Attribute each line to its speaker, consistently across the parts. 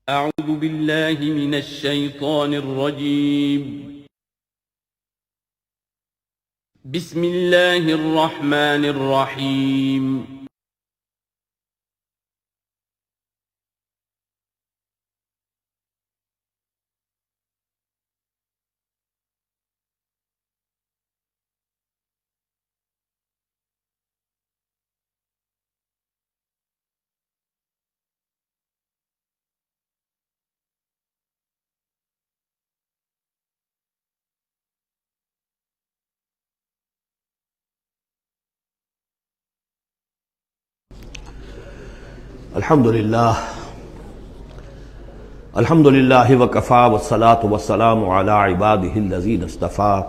Speaker 1: أعوذ بالله من الشيطان الرجيم. بسم الله الرحمن الرحيم.
Speaker 2: الحمدللہ وکفی والصلاة والسلام علی عبادہ الذین اصطفیٰ،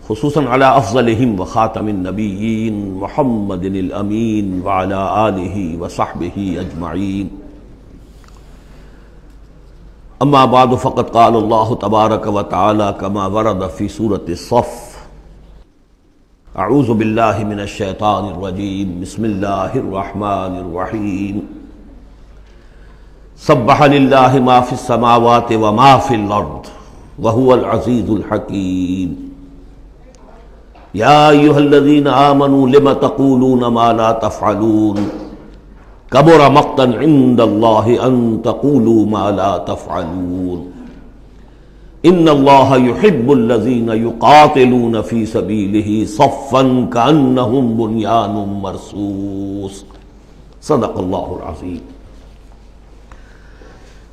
Speaker 2: خصوصاً علی افضلہم وخاتم النبیین محمد الامین وعلی آلہ وصحبہ اجمعین. اما بعد فقد قال اللہ تبارک وتعالی کما ورد فی سورۃ الصف: اعوذ باللہ من الشیطان الرجیم، بسم اللہ الرحمن الرحیم. سبح للہ ما فی السماوات وما فی الارض وہو العزیز الحکیم. یا ایہا الذین آمنوا لم تقولون ما لا تفعلون کبر مقتا عند اللہ ان تقولوا ما لا تفعلون. ان اللہ یحب الذین یقاتلون فی سبیلہ صفا کأنہم بنیان مرصوص. صدق اللہ العظیم.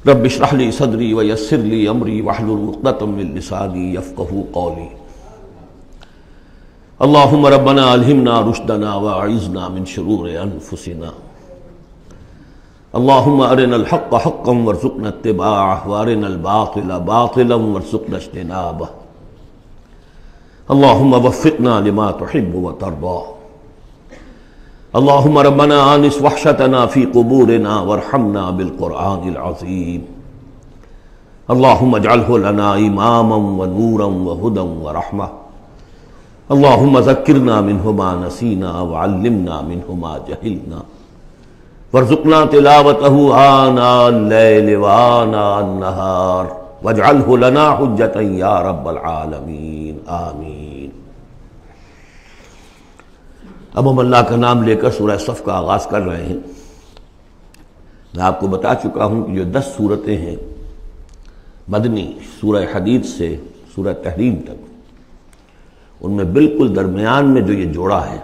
Speaker 2: رب اشرح لی صدری ویسر لی امری واحلل عقدۃ من لسانی یفقہوا قولی. اللہم ربنا الہمنا رشدنا واعذنا من شرور انفسنا. اللہم ارنا الحق حقا وارزقنا اتباعہ وارنا الباطل باطلا وارزقنا اجتنابہ. اللہم وفقنا لما تحب وترضى. اللہم ربنا آنس وحشتنا فی قبورنا وارحمنا بالقرآن العظیم. اللہم اجعلہ لنا اماما ونورا وہدى ورحمہ. اللہم ذکرنا منہ ما نسینا وعلمنا منہ ما جہلنا وارزقنا تلاوتہ آناء اللیل وآناء النہار واجعلہ لنا حجتا یا رب العالمین، آمین. اب ہم اللہ کا نام لے کر سورہ صف کا آغاز کر رہے ہیں. میں آپ کو بتا چکا ہوں کہ جو 10 صورتیں ہیں مدنی، سورہ حدید سے سورہ تحریم تک، ان میں بالکل درمیان میں جو یہ جوڑا ہے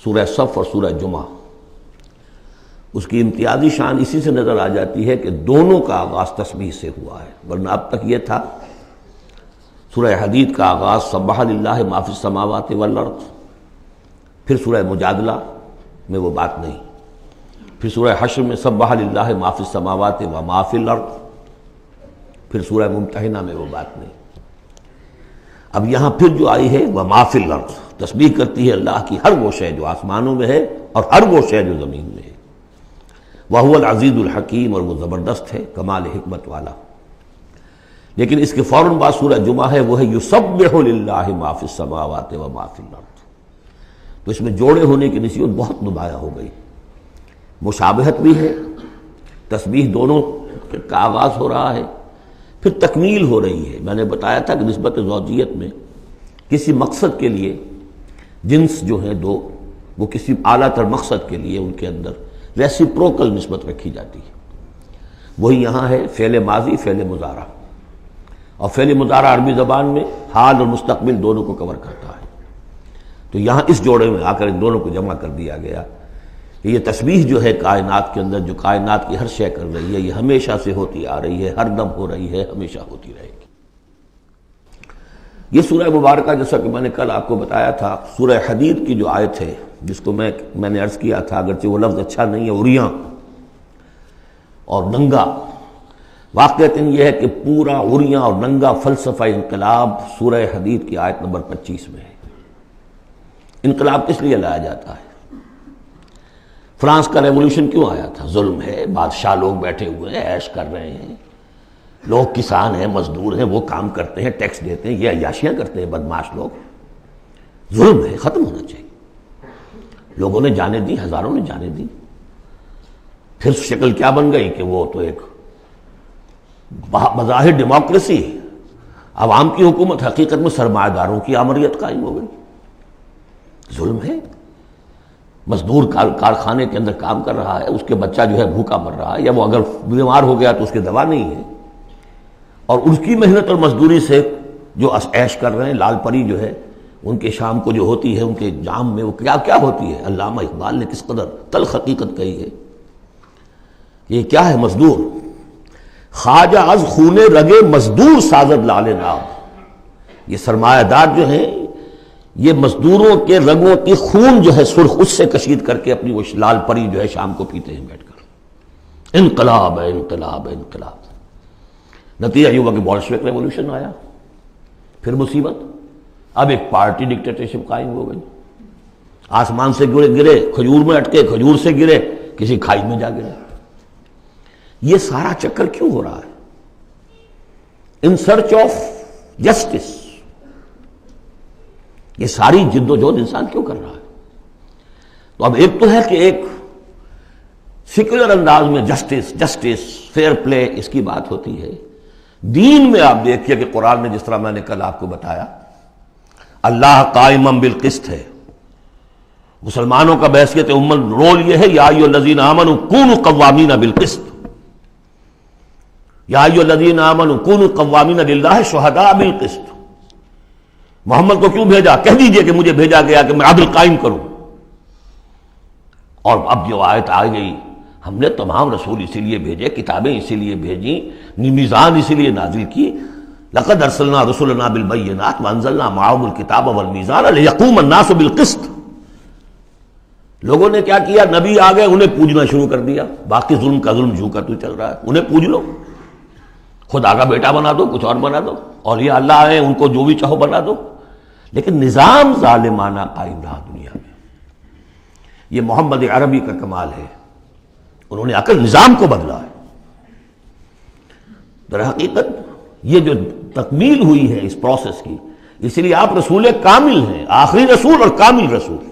Speaker 2: سورہ صف اور سورہ جمعہ، اس کی امتیازی شان اسی سے نظر آ جاتی ہے کہ دونوں کا آغاز تسبیح سے ہوا ہے. ورنہ اب تک یہ تھا سورہ حدید کا آغاز سبح للہ ما فی السماوات والارض، پھر سورہ مجادلہ میں وہ بات نہیں، پھر سورہ حشر میں سبح للہ ما فی السماوات وما فی الارض، پھر سورہ ممتحنہ میں وہ بات نہیں. اب یہاں پھر جو آئی ہے وما فی الارض، تسبیح کرتی ہے اللہ کی ہر وہ شے جو آسمانوں میں ہے اور ہر وہ شے جو زمین میں ہے. وَهُوَ الْعَزِيزُ الْحَكِيمُ، اور وہ زبردست ہے، کمال حکمت والا. لیکن اس کے فوراً بعد سورہ جمعہ ہے، وہ ہے يُسَبِّحُ لِلَّهِ مَا فِي السَّمَاوَاتِ وَمَا فِي الْأَرْضِ. تو اس میں جوڑے ہونے کی نسبت بہت نمایاں ہو گئی. مشابہت بھی ہے، تسبیح دونوں کا آغاز ہو رہا ہے، پھر تکمیل ہو رہی ہے. میں نے بتایا تھا کہ نسبت زوجیت میں کسی مقصد کے لیے جنس جو ہیں دو، وہ کسی اعلیٰ تر مقصد کے لیے ان کے اندر ریسیپروکل نسبت رکھی جاتی ہے. وہی یہاں ہے فعل ماضی، فعل مضارع. اور فعل مضارع عربی زبان میں حال اور مستقبل دونوں کو کور کرتا ہے. تو یہاں اس جوڑے میں آ کر ان دونوں کو جمع کر دیا گیا کہ یہ تسبیح جو ہے کائنات کے اندر، جو کائنات کی ہر شے کر رہی ہے، یہ ہمیشہ سے ہوتی آ رہی ہے، ہر دم ہو رہی ہے، ہمیشہ ہوتی رہے گی. یہ سورہ مبارکہ جیسا کہ میں نے کل آپ کو بتایا تھا، سورہ حدید کی جو آیت ہے، جس کو میں نے عرض کیا تھا، اگرچہ وہ لفظ اچھا نہیں ہے، عریاں اور ننگا. واقعتاً یہ ہے کہ پورا عریاں اور ننگا فلسفہ انقلاب سورہ حدید کی آیت نمبر 25 میں ہے. انقلاب کس لیے لایا جاتا ہے؟ فرانس کا ریولوشن کیوں آیا تھا؟ ظلم ہے، بادشاہ لوگ بیٹھے ہوئے ہیں، عیش کر رہے ہیں، لوگ کسان ہیں، مزدور ہیں، وہ کام کرتے ہیں، ٹیکس دیتے ہیں، یہ عیاشیاں کرتے ہیں بدمعاش لوگ. ظلم ہے، ختم ہونا چاہیے. لوگوں نے جانیں دی، ہزاروں نے جانیں دی. پھر شکل کیا بن گئی کہ وہ تو ایک بظاہر ڈیموکریسی ہے، عوام کی حکومت، حقیقت میں سرمایہ داروں کی آمریت قائم ہو گئی۔ ظلم ہے۔ مزدور کارخانے کے اندر کام کر رہا ہے، اس کے بچہ جو ہے بھوکا مر رہا ہے، یا وہ اگر بیمار ہو گیا تو اس کی دوا نہیں ہے، اور اس کی محنت اور مزدوری سے جو عیش کر رہے ہیں، لال پری جو ہے ان کے شام کو جو ہوتی ہے ان کے جام میں وہ کیا کیا ہوتی ہے۔ علامہ اقبال نے کس قدر تلخ حقیقت کہی ہے۔ یہ کیا ہے؟ مزدور۔ خواجہ از خون رگے مزدور سازد لال ناب، یہ سرمایہ دار جو ہیں یہ مزدوروں کے رگوں کی خون جو ہے سرخ، اس سے کشید کر کے اپنی وہ لال پری جو ہے شام کو پیتے ہیں بیٹھ کر۔ انقلاب ہے، انقلاب ہے، انقلاب۔ نتیجہ یہ ہوا کہ بولشوک ریولوشن آیا، پھر مصیبت، اب ایک پارٹی ڈکٹیٹرشپ قائم ہو گئی۔ آسمان سے گرے، کھجور میں اٹکے، کھجور سے گرے، کسی کھائی میں جا گرے۔ یہ سارا چکر کیوں ہو رہا ہے؟ ان سرچ آف جسٹس، یہ ساری جد و جہد انسان کیوں کر رہا ہے؟ تو اب ایک تو ہے کہ ایک سیکولر انداز میں جسٹس فیئر پلے اس کی بات ہوتی ہے۔ دین میں آپ دیکھیے کہ قرآن نے جس طرح میں نے کل آپ کو بتایا، اللہ قائم بالقسط ہے۔ مسلمانوں کا بحیثیت امت رول یہ ہے، یا ایھا الذین آمنوا کونوا قوامین بالقسط، یا ایھا الذین آمنوا کونوا قوامین للہ شہداء بالقسط۔ محمد کو کیوں بھیجا؟ کہہ دیجئے کہ مجھے بھیجا گیا کہ میں عدل قائم کروں۔ اور اب جو آیت آ گئی، ہم نے تمام رسول اسی لیے بھیجے، کتابیں اسی لیے بھیجیں، میزان اسی لیے نازل کی۔ لقد ارسلنا رسلنا بالبینات وانزلنا معهم الکتاب والمیزان لیقوم الناس بالقسط۔ لوگوں نے کیا کیا؟ نبی آ گئے، انہیں پوجنا شروع کر دیا۔ باقی ظلم کا ظلم جھو کر تو چل رہا ہے، انہیں پوج لو، خدا کا بیٹا بنا دو، کچھ اور بنا دو، اور یہ اللہ آئے ان کو جو بھی چاہو بنا دو۔ لیکن نظام ظالمانہ قائم رہا دنیا میں۔ یہ محمد عربی کا کمال ہے، انہوں نے آ کر نظام کو بدلا ہے۔ در حقیقت یہ جو تکمیل ہوئی ہے اس پروسیس کی، اس لیے آپ رسول کامل ہیں، آخری رسول اور کامل رسول،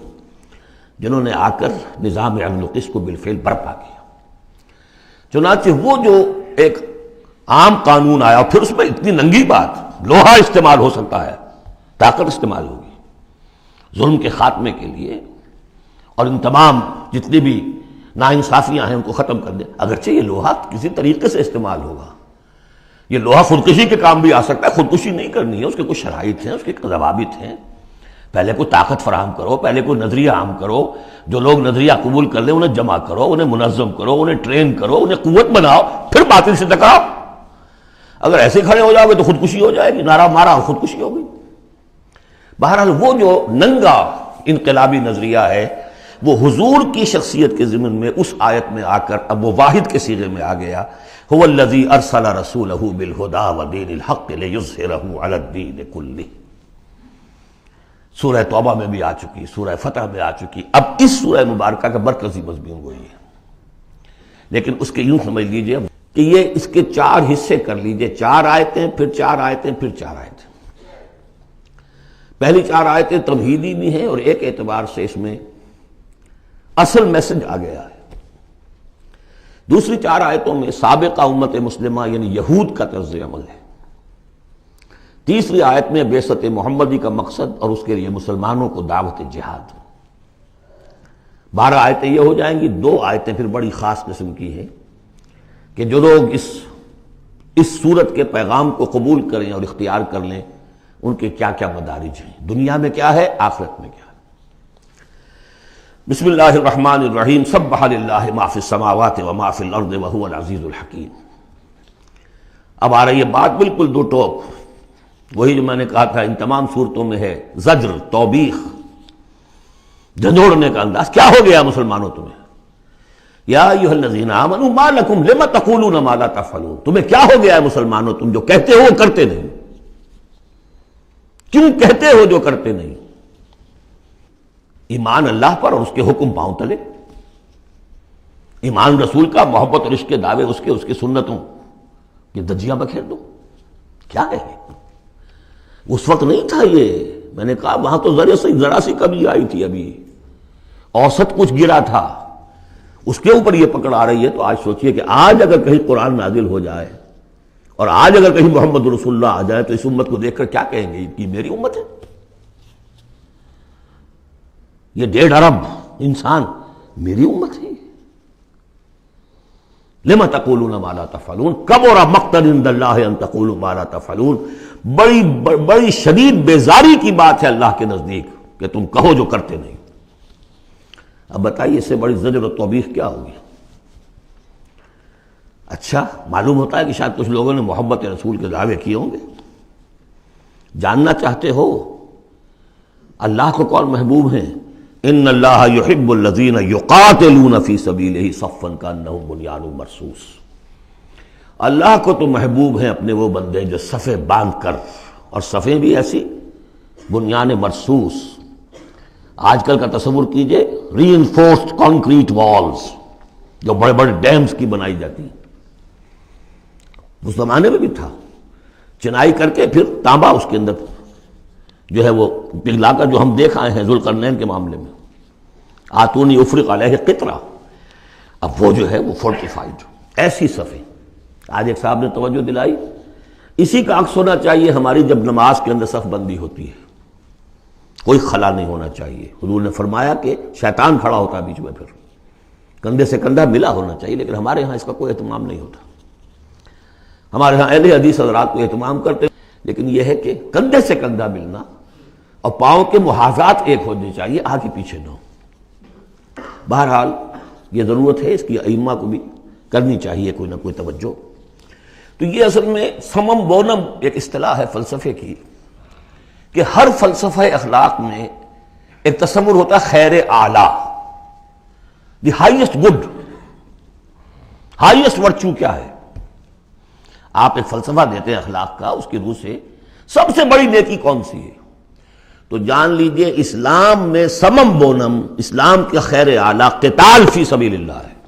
Speaker 2: جنہوں نے آ کر نظام عدل و قسط کو بالفعل برپا کیا۔ چنانچہ وہ جو ایک عام قانون آیا، پھر اس میں اتنی ننگی بات، لوہا استعمال ہو سکتا ہے، طاقت استعمال ہوگی ظلم کے خاتمے کے لیے، اور ان تمام جتنی بھی ناانصافیاں ہیں ان کو ختم کر دیں۔ اگرچہ یہ لوہا کسی طریقے سے استعمال ہوگا، یہ لوہا خودکشی کے کام بھی آ سکتا ہے، خودکشی نہیں کرنی ہے، اس کے کچھ شرائط ہیں، اس کے ضوابط ہیں۔ پہلے کوئی طاقت فراہم کرو، پہلے کوئی نظریہ عام کرو، جو لوگ نظریہ قبول کر لیں انہیں جمع کرو، انہیں منظم کرو، انہیں ٹرین کرو، انہیں قوت بناؤ، پھر باطل سے ٹکراؤ۔ اگر ایسے کھڑے ہو جاؤ گے تو خودکشی ہو جائے گی، نعرہ مارا اور خودکشی ہو گئی۔ بہرحال وہ جو ننگا انقلابی نظریہ ہے وہ حضور کی شخصیت کے ضمن میں اس آیت میں آ کر اب وہ واحد کے صیغے میں آ گیا، هو الذی ارسل رسولہ بالہدی ودین الحق لیظہرہ علی الدین کلہ۔ سورہ توبہ میں بھی آ چکی، سورہ فتح میں آ چکی، اب اس سورہ مبارکہ کا مرکزی مضمون وہی ہے۔ لیکن اس کے یوں سمجھ لیجئے کہ یہ اس کے 4 حصے کر لیجئے، 4 آیتیں، پھر 4 آیتیں، پھر 4 آیتیں۔ پہلی 4 آیتیں تمہیدی بھی ہیں، اور ایک اعتبار سے اس میں اصل میسج آ گیا ہے۔ دوسری 4 آیتوں میں سابقہ امت مسلمہ یعنی یہود کا طرز عمل ہے۔ تیسری آیت میں بعثت محمدی کا مقصد اور اس کے لیے مسلمانوں کو دعوت جہاد۔ 12 آیتیں یہ ہو جائیں گی۔ 2 آیتیں پھر بڑی خاص قسم کی ہیں کہ جو لوگ اس صورت کے پیغام کو قبول کریں اور اختیار کر لیں، ان کے کیا کیا مدارج ہیں، دنیا میں کیا ہے، آخرت میں کیا ہے۔ بسم اللہ الرحمن الرحیم، سبح للہ ما فی السماوات وما فی الارض وہو العزیز الحکیم۔ اب آ رہی ہے بات بالکل دو ٹوک، وہی جو میں نے کہا تھا ان تمام صورتوں میں ہے، زجر، توبیخ، جھنجھوڑنے کا انداز۔ کیا ہو گیا مسلمانوں تمہیں؟ یا ایھا الذین آمنوا ما لکم لم تقولون ما لا تفعلون، تمہیں کیا ہو گیا ہے مسلمانوں، تم جو کہتے ہو وہ کرتے نہیں، کیوں کہتے ہو جو کرتے نہیں؟ ایمان اللہ پر اور اس کے حکم پاؤں تلے، ایمان رسول کا، محبت اور عشق کے دعوے اس کی سنتوں یہ دجیاں بکھیر دو۔ کیا ہے اس وقت نہیں تھا یہ، میں نے کہا وہاں تو ذرا سی کمی آئی تھی، ابھی اوسط کچھ گرا تھا، اس کے اوپر یہ پکڑ آ رہی ہے، تو آج سوچئے کہ آج اگر کہیں قرآن نازل ہو جائے اور آج اگر کہیں محمد رسول اللہ آ جائے تو اس امت کو دیکھ کر کیا کہیں گے کہ میری امت ہے؟ یہ 1.5 ارب انسان میری امت ہے۔ لما تقولون ما لا تفعلون کبر مقتا عند اللہ ان تقولوا ما لا تفعلون، بڑی شدید بیزاری کی بات ہے اللہ کے نزدیک کہ تم کہو جو کرتے نہیں۔ اب بتائیے اس سے بڑی زجر و توبیخ کیا ہوگی؟ اچھا، معلوم ہوتا ہے کہ شاید کچھ لوگوں نے محبت رسول کے دعوے کیے ہوں گے۔ جاننا چاہتے ہو اللہ کو کون محبوب ہیں؟ ان اللہ یحب الذین یقاتلون فی سبیلہ صفا کانہم بنیان مرصوص۔ اللہ کو تو محبوب ہیں اپنے وہ بندے جو صفیں باندھ کر، اور صفیں بھی ایسی بنیان مرصوص۔ آج کل کا تصور کیجئے، ری انفورسڈ کانکریٹ والز جو بڑے بڑے ڈیمز کی بنائی جاتی ہیں، اس زمانے میں بھی تھا، چنائی کر کے پھر تانبا اس کے اندر جو ہے وہ پگھلا کر، جو ہم دیکھ آئے ہیں ذوالقرنین کے معاملے میں، آتونی افرق علیہ قطرہ، اب وہ جو ہے وہ فورٹیفائڈ ایسی صفیں۔ آج ایک صاحب نے توجہ دلائی، اسی کا عکس ہونا چاہیے ہماری جب نماز کے اندر صف بندی ہوتی ہے، کوئی خلا نہیں ہونا چاہیے۔ حضور نے فرمایا کہ شیطان کھڑا ہوتا ہے بیچ میں، پھر کندھے سے کندھا ملا ہونا چاہیے، لیکن ہمارے ہاں اس کا کوئی اہتمام نہیں ہوتا۔ ہمارے ہاں اہل حدیث حضرات کو اہتمام کرتے، لیکن یہ ہے کہ کندھے سے کندھا ملنا اور پاؤں کے محاذات ایک ہونے چاہیے، آگے پیچھے نہ ہو۔ بہرحال یہ ضرورت ہے، اس کی ائمہ کو بھی کرنی چاہیے کوئی نہ کوئی توجہ۔ تو یہ اصل میں سمم بونم ایک اصطلاح ہے فلسفے کی، کہ ہر فلسفہ اخلاق میں ایک تصور ہوتا ہے خیر اعلیٰ، the highest good, highest virtue کیا ہے۔ آپ ایک فلسفہ دیتے ہیں اخلاق کا، اس کی روح سے سب سے بڑی نیکی کون سی ہے، تو جان لیجئے اسلام میں سمم بونم، اسلام کا خیر اعلیٰ قتال فی سبیل اللہ ہے۔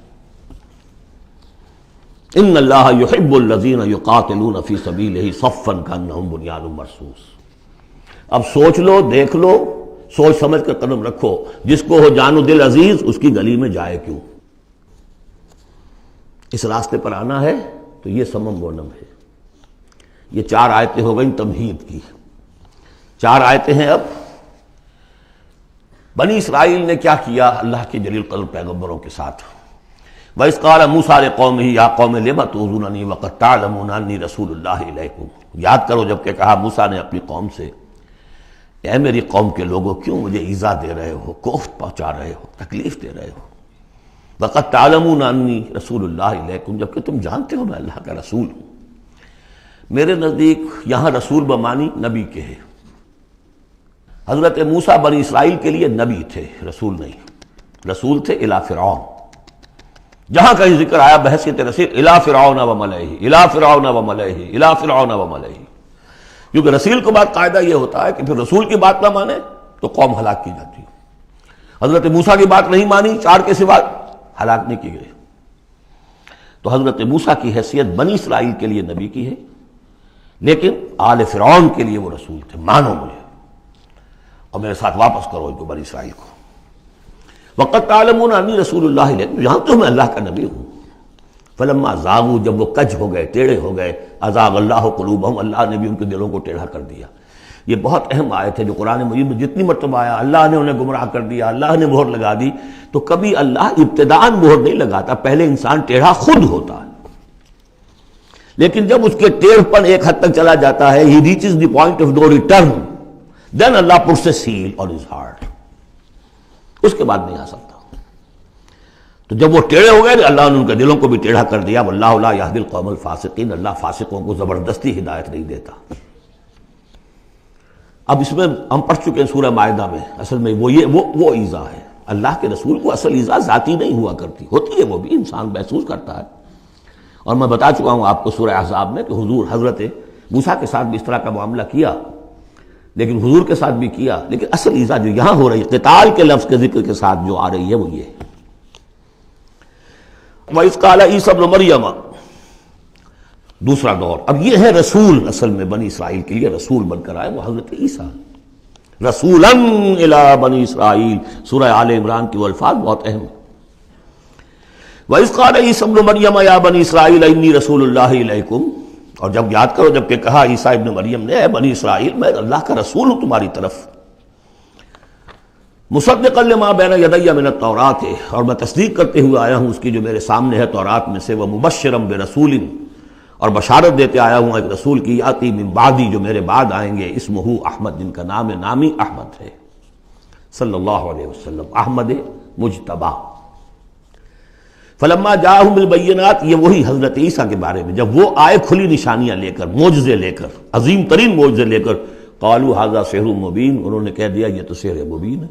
Speaker 2: ان اللہ یحب الذین یقاتلون فی سبیلہ صفا کانہم بنیان مرصوص۔ اب سوچ لو، دیکھ لو، سوچ سمجھ کر قدم رکھو، جس کو ہو جان و دل عزیز اس کی گلی میں جائے کیوں۔ اس راستے پر آنا ہے تو یہ سمم بونم ہے۔ یہ 4 آیتیں ہو گئیں تمہید کی، 4 آیتیں ہیں اب۔ بنی اسرائیل نے کیا کیا اللہ کے جلیل قدر پیغمبروں کے ساتھ؟ وَإِذْ قَالَ مُوسَىٰ لِقَوْمِهِ يَا قَوْمِ لِمَ تُؤْذُونَنِي وَقَدْ تَعْلَمُونَ أَنِّي رَسُولُ اللَّهِ إِلَيْكُمْ۔ یاد کرو جب کہ کہا موسیٰ نے اپنی قوم سے، اے میری قوم کے لوگوں کیوں مجھے ایذا دے رہے ہو، کوفت پہنچا رہے ہو، تکلیف دے رہے ہو۔ وَقَدْ تَعْلَمُونَ أَنِّي رَسُولُ اللَّهِ إِلَيْكُمْ، جبکہ تم جانتے ہو میں اللہ کا رسول ہوں۔ میرے نزدیک یہاں رسول بمانی نبی کے ہے۔ حضرت موسیٰ بنی اسرائیل کے لیے نبی تھے، رسول نہیں۔ رسول تھے الی فرعون، جہاں کہیں ذکر آیا بحیثیت رسول الی فرعون وملئہ، الی فرعون وملئہ، الی فرعون وملئہ، کیونکہ رسول کے بعد قاعدہ یہ ہوتا ہے کہ پھر رسول کی بات نہ مانے تو قوم ہلاک کی جاتی ہے۔ حضرت موسیٰ کی بات نہیں مانی، 4 کے سوا ہلاک نہیں کی گئے۔ تو حضرت موسیٰ کی حیثیت بنی اسرائیل کے لیے نبی کی ہے، لیکن آل فرعون کے لیے وہ رسول تھے، مانو مجھے اور میرے ساتھ واپس کرو ان کو، بنی اسرائیل کو۔ وقت تعلمون انی رسول اللہ علیکم، یہاں تو میں اللہ کا نبی ہوں۔ فلما زاغوا، جب وہ کج ہو گئے، ٹیڑھے ہو گئے، ازاغ اللہ قلوبہم، اللہ نے بھی ان کے دلوں کو ٹیڑھا کر دیا۔ یہ بہت اہم آیت ہے جو قرآن مجید میں جتنی مرتبہ آیا اللہ نے انہیں گمراہ کر دیا، اللہ نے مہر لگا دی، تو کبھی اللہ ابتداءً مہر نہیں لگاتا، پہلے انسان ٹیڑھا خود ہوتا ہے، لیکن جب اس کے ٹیڑھ پن ایک حد تک چلا جاتا ہے، he reaches the point of no return, then Allah puts a seal on his heart، اس کے بعد نہیں آ سکتا۔ تو جب وہ ٹیڑھے ہو گئے اللہ نے ان کے دلوں کو بھی ٹیڑھا کر دیا۔ واللہ لا یہدی القوم الفاسقین، اللہ فاسقوں کو زبردستی ہدایت نہیں دیتا۔ اب اس میں ہم پڑھ چکے ہیں سورہ مائدہ میں، اصل میں وہ ایذا ہے۔ اللہ کے رسول کو اصل ایذا ذاتی نہیں ہوا کرتی، ہوتی ہے وہ بھی، انسان محسوس کرتا ہے۔ اور میں بتا چکا ہوں آپ کو سورہ احزاب میں کہ حضور حضرت موسیٰ کے ساتھ بھی اس طرح کا معاملہ کیا، لیکن حضور کے ساتھ بھی کیا، لیکن اصل ایذا جو یہاں ہو رہی ہے قتال کے لفظ کے ذکر کے ساتھ جو آ رہی ہے وہ یہ ہے۔ وَإِذْ قَالَ عِيسَى ابْنُ مَرْيَمَ، دوسرا دور۔ اب یہ ہے رسول، اصل میں بنی اسرائیل کے لیے رسول بن کر آئے وہ حضرت عیسیٰ، رسولاً الی بنی اسرائیل۔ سورہ آل عمران کی وہ الفاظ بہت اہم ہیں۔ وَإِذْ قَالَ عِيسَىٰ ابْنُ مَرْيَمَ يَا بَنِي إِسْرَائِيلَ إِنِّي رَسُولُ اللَّهِ إِلَيْكُمْ، اور جب یاد کرو جب کہ کہا عیسیٰ ابن مریم نے، اے بنی اسرائیل میں اللہ کا رسول ہوں تمہاری طرف، مصدقا لما بین یدی من التوراۃ، اور میں تصدیق کرتے ہوئے آیا ہوں اس کی جو میرے سامنے ہے تورات میں سے، ومبشرا برسول، اور بشارت دیتے آیا ہوں ایک رسول کی، یاتی من بعدی جو میرے بعد آئیں گے، اسمہ احمد، جن کا نام نامی احمد ہے صلی اللہ علیہ وسلم، احمد مجتبی۔ فلما جاءہم بالبینات، یہ وہی حضرت عیسیٰ کے بارے میں جب وہ آئے کھلی نشانیاں لے کر، معجزے لے کر، عظیم ترین معجزے لے کر، قالوا ھذا سحر مبین، انہوں نے کہہ دیا یہ تو سحر مبین ہے۔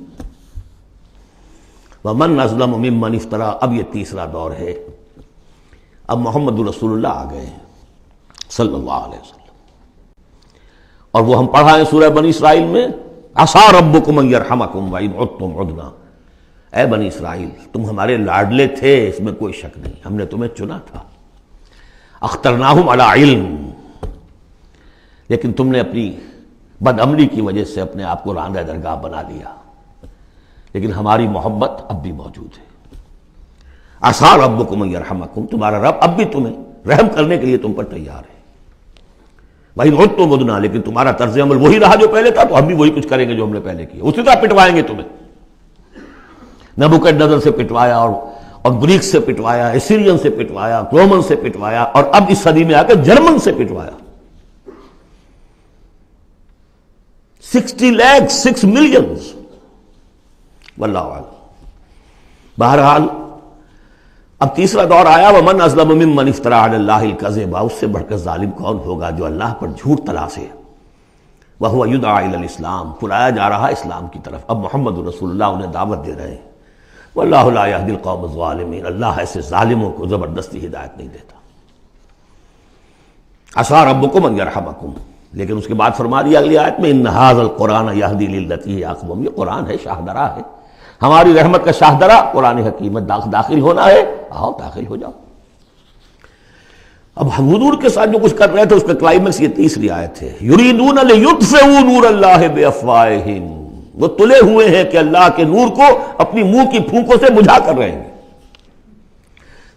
Speaker 2: ومن اظلم ممن افترا، اب یہ تیسرا دور ہے، اب محمد رسول اللہ آ گئے ہیں صلی اللہ علیہ وسلم، اور وہ ہم پڑھا ہے سورہ بنی اسرائیل میں، عسیٰ ربکم ان یرحمکم وان عدتم عدنا، اے بنی اسرائیل تم ہمارے لاڈلے تھے، اس میں کوئی شک نہیں، ہم نے تمہیں چنا تھا، اخترناہم علی علم، لیکن تم نے اپنی بد عملی کی وجہ سے اپنے آپ کو راندہ درگاہ بنا لیا، لیکن ہماری محبت اب بھی موجود ہے۔ عسیٰ ربکم ان یرحمکم، تمہارا رب اب بھی تمہیں رحم کرنے کے لیے تم پر تیار ہے، وان عدتم عدنا، لیکن تمہارا طرز عمل وہی رہا جو پہلے تھا، تو ہم بھی وہی کچھ کریں گے جو ہم نے پہلے کیا، اسی طرح پٹوائیں گے تمہیں۔ نبوکدنضر سے پٹوایا، اور گریک سے پٹوایا، اسیرین سے پٹوایا، رومن سے پٹوایا، اور اب اس صدی میں آ کر جرمن سے پٹوایا۔ 60 لاکھ 6 ملین، واللہ اعلم۔ بہرحال اب تیسرا دور آیا، ومن اظلم ممن افترى علی اللہ الکذب، اس سے بڑھ کر ظالم کون ہوگا جو اللہ پر جھوٹ تلاسے، وہو یدعی الی الاسلام، بلایا جا رہا اسلام کی طرف، اب محمد رسول اللہ انہیں دعوت دے رہے ہیں، واللہ لا یہدی القوم الظالمین، اللہ ایسے ظالموں کو زبردستی ہدایت نہیں دیتا۔ عسیٰ ربکم ان یرحمکم، لیکن اس کے بعد فرما دیا اگلی آیت میں، ان ھذا القرآن یہدی للتی ہی اقوم، یہ قرآن ہے، شاہدرہ ہے، ہماری رحمت کا شاہدرہ قرآن حکیم ہے، داخل ہونا ہے آؤ داخل ہو جاؤ۔ اب حضور کے ساتھ جو کچھ کر رہے تھے اس کا کلائمیکس یہ تیسری آیت ہے، یریدون لیطفئوا نور اللہ بافواہہم، وہ تلے ہوئے ہیں کہ اللہ کے نور کو اپنی منہ کی پھونکوں سے بجھا کر رہے ہیں۔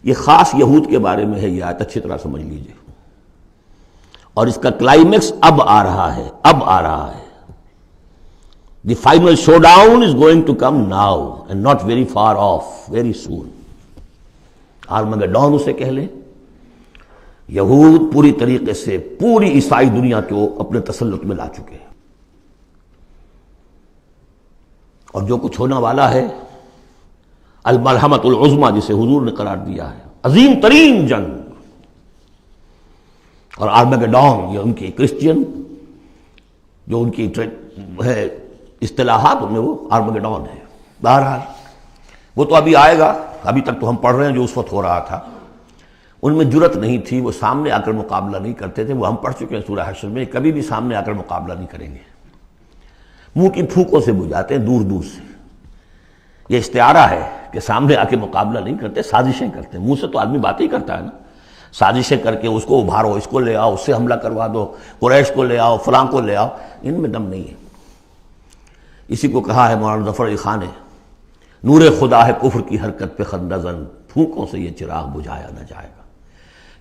Speaker 2: یہ خاص یہود کے بارے میں ہے یہ آیت، اچھی طرح سمجھ لیجئے، اور اس کا کلائمیکس اب آ رہا ہے، اب آ رہا ہے۔ The final showdown is going to come now and not very far off, very soon. Armageddon اسے کہہ لیں۔ یہود پوری طریقے سے پوری عیسائی دنیا کو اپنے تسلط میں لا چکے ہیں، اور جو کچھ ہونے والا ہے الملحمۃ العظمیٰ جسے حضور نے قرار دیا ہے، عظیم ترین جنگ، اور آرمگڈون یہ ان کی کرسچین جو ان کی ہے اصطلاحات، ان میں وہ آرمگڈون ہے۔ بہرحال وہ تو ابھی آئے گا، ابھی تک تو ہم پڑھ رہے ہیں جو اس وقت ہو رہا تھا، ان میں جرت نہیں تھی، وہ سامنے آ کر مقابلہ نہیں کرتے تھے، وہ ہم پڑھ چکے ہیں سورہ حشر میں، کبھی بھی سامنے آ کر مقابلہ نہیں کریں گے، منہ کی پھونکوں سے بجھاتے ہیں دور دور سے۔ یہ استعارہ ہے کہ سامنے آ کے مقابلہ نہیں کرتے، سازشیں کرتے ہیں، منہ سے تو آدمی بات ہی کرتا ہے نا، سازشیں کر کے اس کو ابھارو، اس کو لے آؤ، اس سے حملہ کروا دو، قریش کو لے آؤ، فلاں کو لے آؤ، ان میں دم نہیں ہے۔ اسی کو کہا ہے مولانا ظفر علی خان نے، نور خدا ہے کفر کی حرکت پہ خندزن، پھونکوں سے یہ چراغ بجھایا نہ جائے گا۔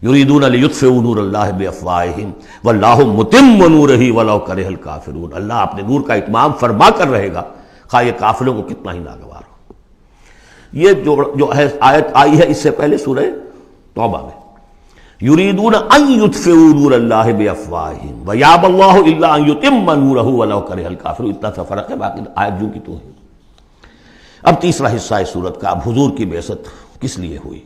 Speaker 2: یریدون لیطفئوا نور اللہ بافواہہم واللہ متم نورہ ولو کرہ الکافرون، اللہ اپنے نور کا اتمام فرما کر رہے گا خواہ یہ کافروں کو کتنا ہی ناگوار ہو۔ یہ جو ہے آیت آئی ہے اس سے پہلے سورہ توبہ میں، یریدون ان یطفئوا نور اللہ بافواہہم ویابی اللہ الا ان یتم نورہ ولو کرہ الکافرون، اتنا سا فرق ہے، باقی آیت جو کی تو ہے۔ اب تیسرا حصہ ہے سورت کا، اب حضور کی بعثت کس لیے ہوئی؟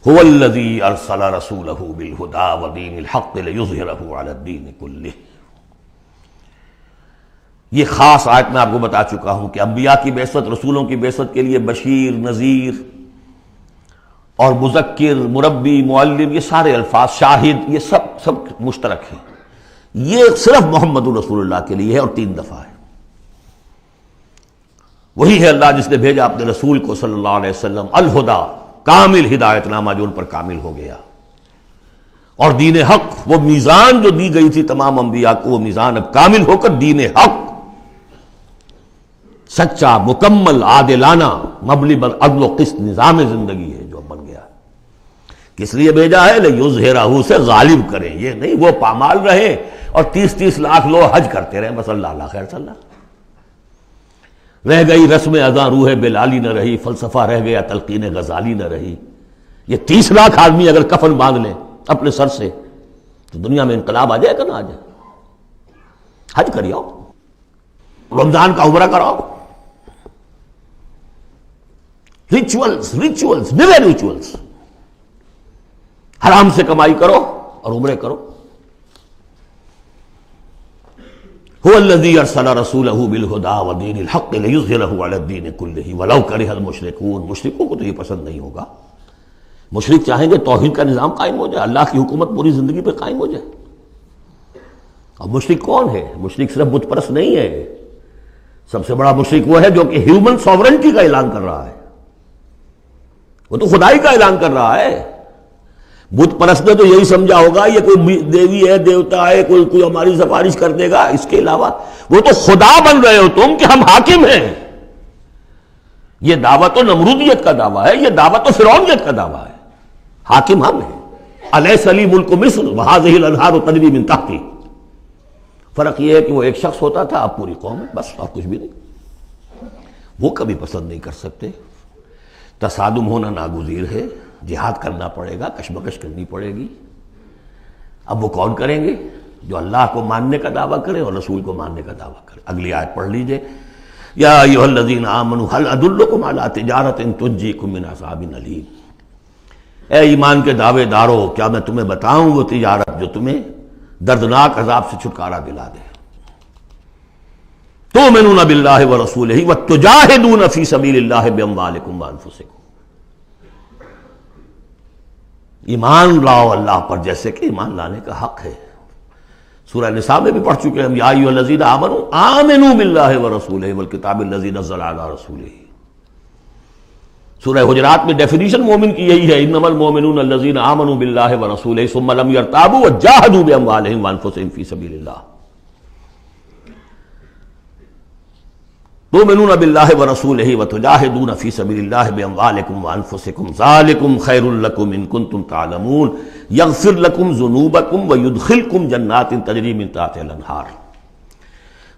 Speaker 2: هو الذی ارسل رسولہ بالہدی ودین الحق لیظہرہ علی الدین کلہ۔ یہ خاص آیت میں آپ کو بتا چکا ہوں کہ انبیاء کی بعثت، رسولوں کی بعثت کے لیے بشیر، نذیر اور مذکر، مربی، معلم، یہ سارے الفاظ، شاہد، یہ سب مشترک ہیں۔ یہ صرف محمد رسول اللہ کے لیے ہے، اور 3 دفعہ ہے۔ وہی ہے اللہ جس نے بھیجا اپنے رسول کو صلی اللہ علیہ وسلم، الہدا، کامل ہدایت نامہ جو ان پر کامل ہو گیا، اور دین حق، وہ میزان جو دی گئی تھی تمام انبیاء کو، وہ میزان اب کامل ہو کر دین حق، سچا، مکمل، عادلانہ مبنی بر عدل و قسط نظام زندگی ہے جو بن گیا. کس لیے بھیجا ہے؟ لِیُظْہِرَہُ سے غالب کریں. یہ نہیں وہ پامال رہے اور 30 لاکھ لوگ حج کرتے رہے، بس اللہ خیر صلی اللہ. رہ گئی رسم اذاں روح بلالی نہ رہی، فلسفہ رہ گیا تلقین غزالی نہ رہی. یہ 30 لاکھ آدمی اگر کفن باندھ لیں اپنے سر سے تو دنیا میں انقلاب آ جائے گا نہ آ جائے. حج کری آؤ، رمضان کا عمرہ کراؤ. ریچولز نئے ریچولز. حرام سے کمائی کرو اور عمرے کرو. هو الذی ارسل رسولہ بالہدی ودین الحق لیظہرہ علی الدین کلہ ولو کرہ المشرکون. مشرکوں کو تو یہ پسند نہیں ہوگا. مشرک چاہیں گے توحید کا نظام قائم ہو جائے، اللہ کی حکومت پوری زندگی پہ قائم ہو جائے. اب مشرک کون ہے؟ مشرک صرف بت پرست نہیں ہے. سب سے بڑا مشرک وہ ہے جو کہ ہیومن ساورنٹی کا اعلان کر رہا ہے. وہ تو خدائی کا اعلان کر رہا ہے. بت پرست نے تو یہی سمجھا ہوگا یہ کوئی دیوی ہے، دیوتا ہے، کوئی ہماری سفارش کر دے گا. اس کے علاوہ وہ تو خدا بن رہے ہو تم کہ ہم حاکم ہیں. یہ دعویٰ تو نمرودیت کا دعویٰ ہے، یہ دعویٰ تو فرعونیت کا دعویٰ ہے. حاکم ہم ہیں. الیس لی ملک مصر وہذہ الانہار تجری من تحتی. فرق یہ ہے کہ وہ ایک شخص ہوتا تھا، اب پوری قوم ہے، بس اور کچھ بھی نہیں. وہ کبھی پسند نہیں کر سکتے. تصادم ہونا ناگزیر ہے، جہاد کرنا پڑے گا، کشمکش کرنی پڑے گی. اب وہ کون کریں گے؟ جو اللہ کو ماننے کا دعویٰ کرے اور رسول کو ماننے کا دعویٰ کرے. اگلی آیت پڑھ لیجئے. یا ایھا الذین آمنوا هل ادلکم علی تجارۃ تنجیکم من عذاب الیم. اے ایمان کے دعوے دارو، کیا میں تمہیں بتاؤں وہ تجارت جو تمہیں دردناک عذاب سے چھٹکارا دلا دے. تؤمنون باللہ ورسولہ وتجاہدون فی سبیل اللہ باموالکم وانفسکم. ایمان لاؤ اللہ پر جیسے کہ ایمان لانے کا حق ہے. سورہ نساء میں بھی پڑھ چکے ہم. یا ایھا الذین آمنوا آمنوا باللہ ورسولہ والکتاب الذی نزل علی رسولہ. سورہ حجرات میں ڈیفینیشن مومن کی یہی ہے، انما المؤمنون الذین آمنوا باللہ ورسولہ ثم لم یرتابوا وجاہدوا باموالہم وانفسہم فی سبیل اللہ. تؤمنون باللہ ورسولہ وتجاہدون فی سبیل اللہ باموالکم وانفسکم ذالکم خیر لکم ان کنتم تعلمون یغفر لکم ذنوبکم ویدخلکم جنات تجری من تحتہا الانہار.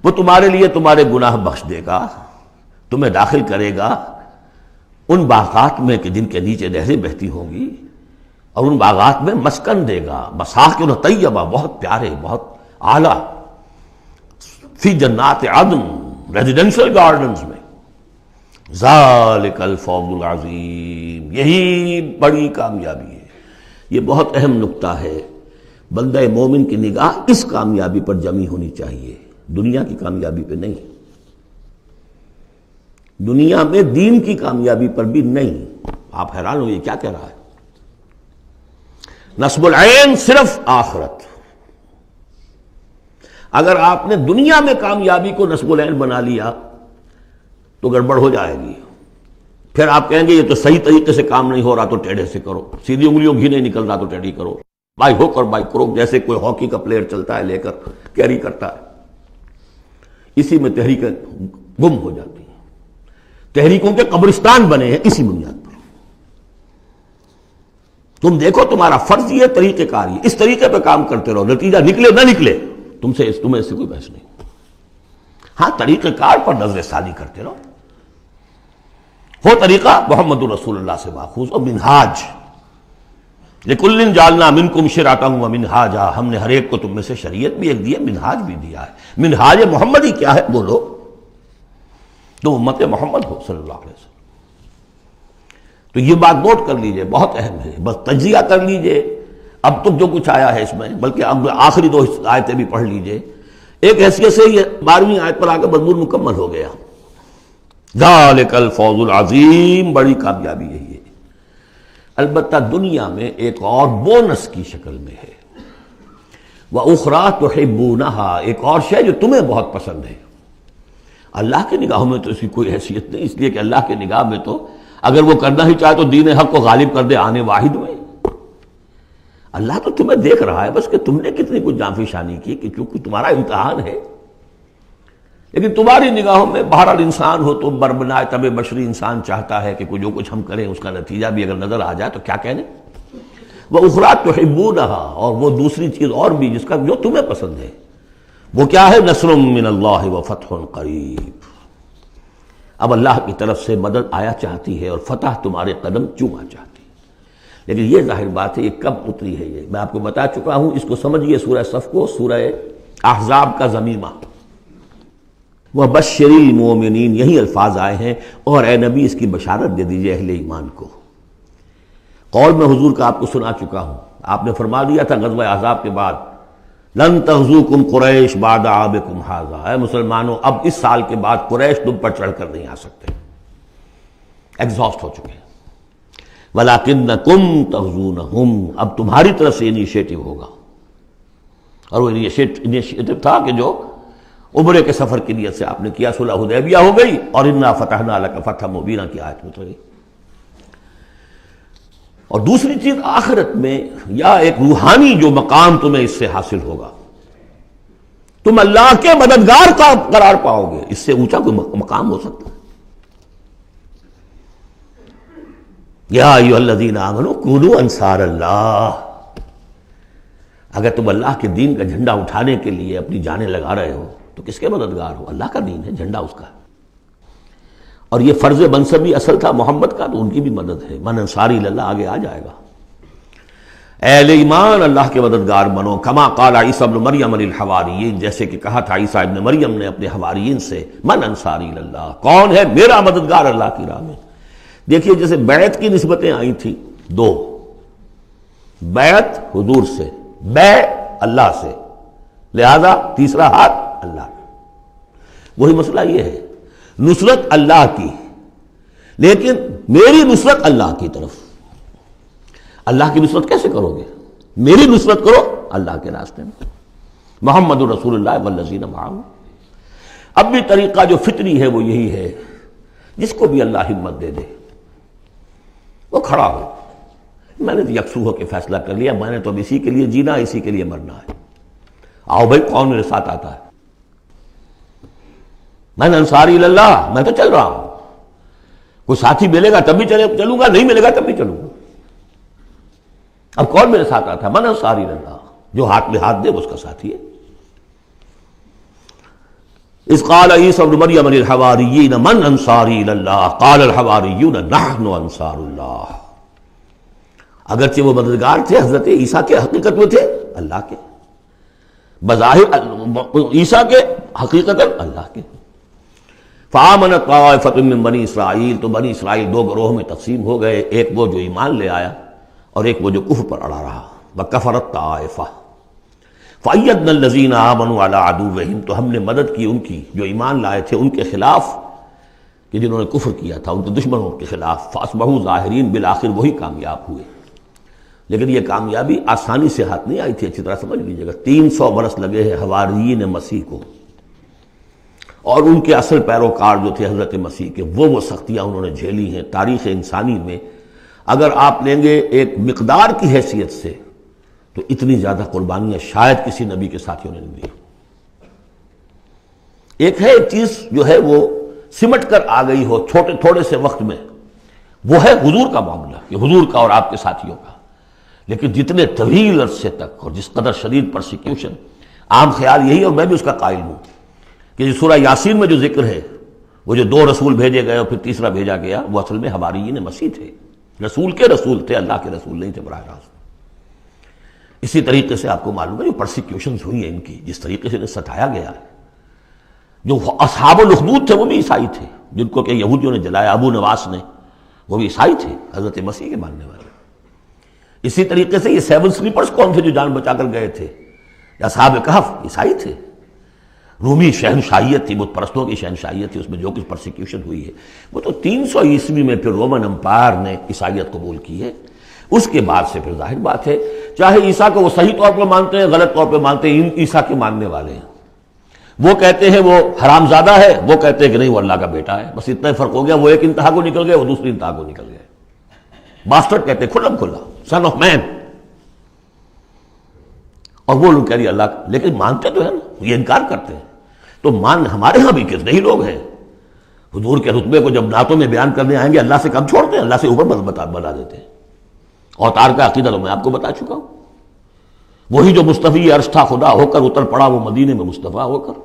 Speaker 2: وہ تمہارے لیے تمہارے گناہ بخش دے گا، تمہیں داخل کرے گا ان باغات میں کہ جن کے نیچے نہریں بہتی ہوں گی، اور ان باغات میں مسکن دے گا. مساکن طیبہ، بہت پیارے، بہت اعلیٰ. فی جنات عدن، ریزیڈینشل گارڈنز میں. ذالک الفوز العظیم، یہی بڑی کامیابی ہے. یہ بہت اہم نکتہ ہے. بندہ مومن کی نگاہ اس کامیابی پر جمی ہونی چاہیے، دنیا کی کامیابی پہ نہیں. دنیا میں دین کی کامیابی پر بھی نہیں. آپ حیران ہو یہ کیا کہہ رہا ہے؟ نصب العین صرف آخرت. اگر آپ نے دنیا میں کامیابی کو نصب العین بنا لیا تو گڑبڑ ہو جائے گی. پھر آپ کہیں گے یہ تو صحیح طریقے سے کام نہیں ہو رہا تو ٹیڑھے سے کرو، سیدھی انگلیوں گھی نہیں نکل رہا تو ٹیڑھی کرو. بائی ہوک اور بائی کروک، جیسے کوئی ہاکی کا پلیئر چلتا ہے لے کر کیری کرتا ہے. اسی میں تحریکیں گم ہو جاتی ہیں. تحریکوں کے قبرستان بنے ہیں اسی بنیاد پر. تم دیکھو تمہارا فرض یہ طریقہ کار یہ، اس طریقے پہ کام کرتے رہو، نتیجہ نکلے نہ نکلے تمہیں اس سے کوئی بحث نہیں. ہاں طریقہ کار پر نظر ثانی کرتے رہو. وہ طریقہ محمد رسول اللہ سے ماخوذ. اور منہاج لِكُلٍّ جَعَلْنَا مِنْكُمْ شِرْعَةً وَمِنْهَاجًا، ہم نے ہر ایک کو تم میں سے شریعت بھی ایک دی ہے، منہاج بھی دیا ہے. منہاج محمدی کیا ہے بولو؟ تم امت محمد ہو صلی اللہ علیہ وسلم. تو یہ بات نوٹ کر لیجئے، بہت اہم ہے. بس تجزیہ کر لیجئے اب تک جو کچھ آیا ہے اس میں، بلکہ اب آخری 2 آیتیں بھی پڑھ لیجئے. ایک حیثیت سے یہ 12ویں آیت پر آ کے مضمون مکمل ہو گیا. ذالک الفوز العظیم، بڑی کامیابی یہی ہے. البتہ دنیا میں ایک اور بونس کی شکل میں ہے. وَأُخْرَىٰ تُحِبُّونَهَا، ایک اور شے جو تمہیں بہت پسند ہے. اللہ کی نگاہوں میں تو اس کی کوئی حیثیت نہیں، اس لیے کہ اللہ کی نگاہ میں تو اگر وہ کرنا ہی چاہے تو دین حق کو غالب کر دے آنے واحد میں. اللہ تو تمہیں دیکھ رہا ہے بس کہ تم نے کتنی کچھ جانفی شانی کی، کہ چونکہ تمہارا امتحان ہے. لیکن تمہاری نگاہوں میں بہرحال انسان ہو تو بربنائے طبع بشری انسان چاہتا ہے کہ کوئی جو کچھ ہم کریں اس کا نتیجہ بھی اگر نظر آ جائے تو کیا کہنے، وَأُخْرَىٰ تُحِبُّونَهَا، اور وہ دوسری چیز اور بھی جس کا جو تمہیں پسند ہے، وہ کیا ہے؟ نصر من اللہ وفتح قریب، اب اللہ کی طرف سے مدد آیا چاہتی ہے اور فتح تمہارے قدم چوما چاہتی ہے۔ لیکن یہ ظاہر بات ہے یہ کب اتری ہے، یہ میں آپ کو بتا چکا ہوں، اس کو سمجھیے سورہ صف کو سورہ احزاب کا ضمیمہ، وَبَشِّرِ الْمُؤْمِنِينَ، یہی الفاظ آئے ہیں، اور اے نبی اس کی بشارت دے دیجئے اہل ایمان کو۔ قول میں حضور کا آپ کو سنا چکا ہوں، آپ نے فرما دیا تھا غزوہ احزاب کے بعد، لن تغزوکم قریش بعد عامکم ھذا، اے مسلمانوں اب اس سال کے بعد قریش تم پر چڑھ کر نہیں آ سکتے، ایگزاسٹ ہو چکے ہیں، ولکنکم تغزونہم، اب تمہاری طرف سے انیشیٹو ہوگا، اور وہ انیشیٹو تھا کہ جو عمرے کے سفر کی نیت سے آپ نے کیا، صلح حدیبیہ ہو گئی، اور انا فتحنا لک فتحا مبینا کی آیت میں گئی۔ اور دوسری چیز آخرت میں یا ایک روحانی جو مقام تمہیں اس سے حاصل ہوگا، تم اللہ کے مددگار کا قرار پاؤ گے، اس سے اونچا کوئی مقام ہو سکتا ہے؟ یا ایھا الذین آمنوا کونوا انصار اللہ، اگر تم اللہ کے دین کا جھنڈا اٹھانے کے لیے اپنی جانیں لگا رہے ہو تو کس کے مددگار ہو؟ اللہ کا دین ہے، جھنڈا اس کا ہے، اور یہ فرض منصبی اصل تھا محمد کا، تو ان کی بھی مدد ہے، من انصاری اللہ آگے آ جائے گا۔ اہل ایمان اللہ کے مددگار بنو، کما قال عیسیٰ ابن مریم للحواریین، جیسے کہ کہا تھا عیسیٰ ابن مریم نے اپنے حواریین سے، من انصاری اللہ، کون ہے میرا مددگار اللہ کی راہ میں۔ دیکھیے جیسے بیعت کی نسبتیں آئی تھیں دو، بیعت حضور سے، بیع اللہ سے، لہذا تیسرا ہاتھ اللہ، وہی مسئلہ یہ ہے، نصرت اللہ کی، لیکن میری نصرت اللہ کی طرف۔ اللہ کی نصرت کیسے کرو گے؟ میری نصرت کرو اللہ کے راستے میں، محمد رسول اللہ والذین معہ۔ اب بھی طریقہ جو فطری ہے وہ یہی ہے، جس کو بھی اللہ ہمت دے دے وہ کھڑا ہو، میں نے تو یکسو ہو کے فیصلہ کر لیا، میں نے تو اب اسی کے لیے جینا، اسی کے لیے مرنا ہے، آؤ بھائی کون میرے ساتھ آتا ہے؟ میں انصاری اللہ، میں تو چل رہا ہوں، کوئی ساتھی ملے گا تب بھی چلوں گا، نہیں ملے گا تب بھی چلوں گا، اب کون میرے ساتھ آتا ہے؟ من انصاری اللہ، جو ہاتھ میں ہاتھ دے وہ اس کا ساتھی ہے۔ اذ قال عیسیٰ ابن مریم للحواریین من انصاری اللہ قال الحواریون نحن انصار اللہ، اگرچہ وہ مددگار تھے حضرت عیسیٰ کے، حقیقت میں تھے اللہ کے، بظاہر عیسیٰ کے، حقیقت اللہ کے۔ فآمنت طائفۃ من بنی اسرائیل، تو بنی اسرائیل دو گروہ میں تقسیم ہو گئے، ایک وہ جو ایمان لے آیا اور ایک وہ جو کفر پر اڑا رہا، وکفرت طائفہ فأیدنا الذین آمنوا علی عدوہم، تو ہم نے مدد کی ان کی جو ایمان لائے تھے ان کے خلاف، کہ جنہوں نے کفر کیا تھا ان کے دشمنوں کے خلاف، فاصبحوا ظاہرین، بالآخر وہی کامیاب ہوئے۔ لیکن یہ کامیابی آسانی سے ہاتھ نہیں آئی تھی، اچھی طرح سمجھ لیجیے گا، 300 برس لگے ہیں حواریین مسیح کو، اور ان کے اصل پیروکار جو تھے حضرت مسیح کے، وہ سختیاں انہوں نے جھیلی ہیں۔ تاریخ انسانی میں اگر آپ لیں گے ایک مقدار کی حیثیت سے تو اتنی زیادہ قربانیاں شاید کسی نبی کے ساتھیوں نے نہیں دی۔ ایک ہے ایک چیز جو ہے وہ سمٹ کر آ گئی ہو تھوڑے سے وقت میں، وہ ہے حضور کا معاملہ، یہ حضور کا اور آپ کے ساتھیوں کا، لیکن جتنے طویل عرصے تک اور جس قدر شدید پرسیکیوشن، عام خیال یہی، اور میں بھی اس کا قائل ہوں، کہ سورہ یاسین میں جو ذکر ہے، وہ جو 2 رسول بھیجے گئے اور پھر تیسرا بھیجا گیا، وہ اصل میں حواریین مسیح تھے، رسول کے رسول تھے، اللہ کے رسول نہیں تھے براہ راست۔ اسی طریقے سے آپ کو معلوم ہے جو پرسیکیوشنز ہوئی ہیں ان کی، جس طریقے سے انہیں ستایا گیا ہے، جو اصحاب الاخدود تھے وہ بھی عیسائی تھے، جن کو کہ یہودیوں نے جلایا، ابو نواس نے، وہ بھی عیسائی تھے، حضرت مسیح کے ماننے والے۔ اسی طریقے سے یہ 7 سلیپرز کون تھے جو جان بچا کر گئے تھے؟ اصحاب کہف عیسائی تھے۔ رومی شہنشاہیت تھی، بت پرستوں کی شہنشاہیت تھی، اس میں جو کچھ پرسیکیوشن ہوئی ہے وہ تو 300 عیسوی میں پھر رومن امپائر نے عیسائیت قبول کی ہے، اس کے بعد سے پھر ظاہر بات ہے، چاہے عیسیٰ کو وہ صحیح طور پر مانتے ہیں، غلط طور پہ مانتے ہیں، عیسیٰ کے ماننے والے ہیں، وہ کہتے ہیں وہ حرام زادہ ہے، وہ کہتے ہیں کہ نہیں وہ اللہ کا بیٹا ہے، بس اتنا ہی فرق ہو گیا، وہ ایک انتہا کو نکل گئے، وہ دوسری انتہا کو نکل گئے، باسٹرڈ کہتے ہیں کھلم کھلا، سن آف مین، اور وہ لوگ کہہ رہے اللہ کا، لیکن مانتے تو ہے نا، یہ انکار کرتے ہیں۔ تو مان ہمارے ہاں بھی کتنے ہی لوگ ہیں حضور کے رتبے کو جب نعتوں میں بیان کرنے آئیں گے اللہ سے کم چھوڑتے ہیں، اللہ سے اوپر بنا دیتے ہیں۔ اوتار کا عقیدہ تو میں آپ کو بتا چکا ہوں، وہی جو مصطفی عرش تھا خدا ہو کر اتر پڑا وہ مدینے میں مصطفیٰ ہو کر۔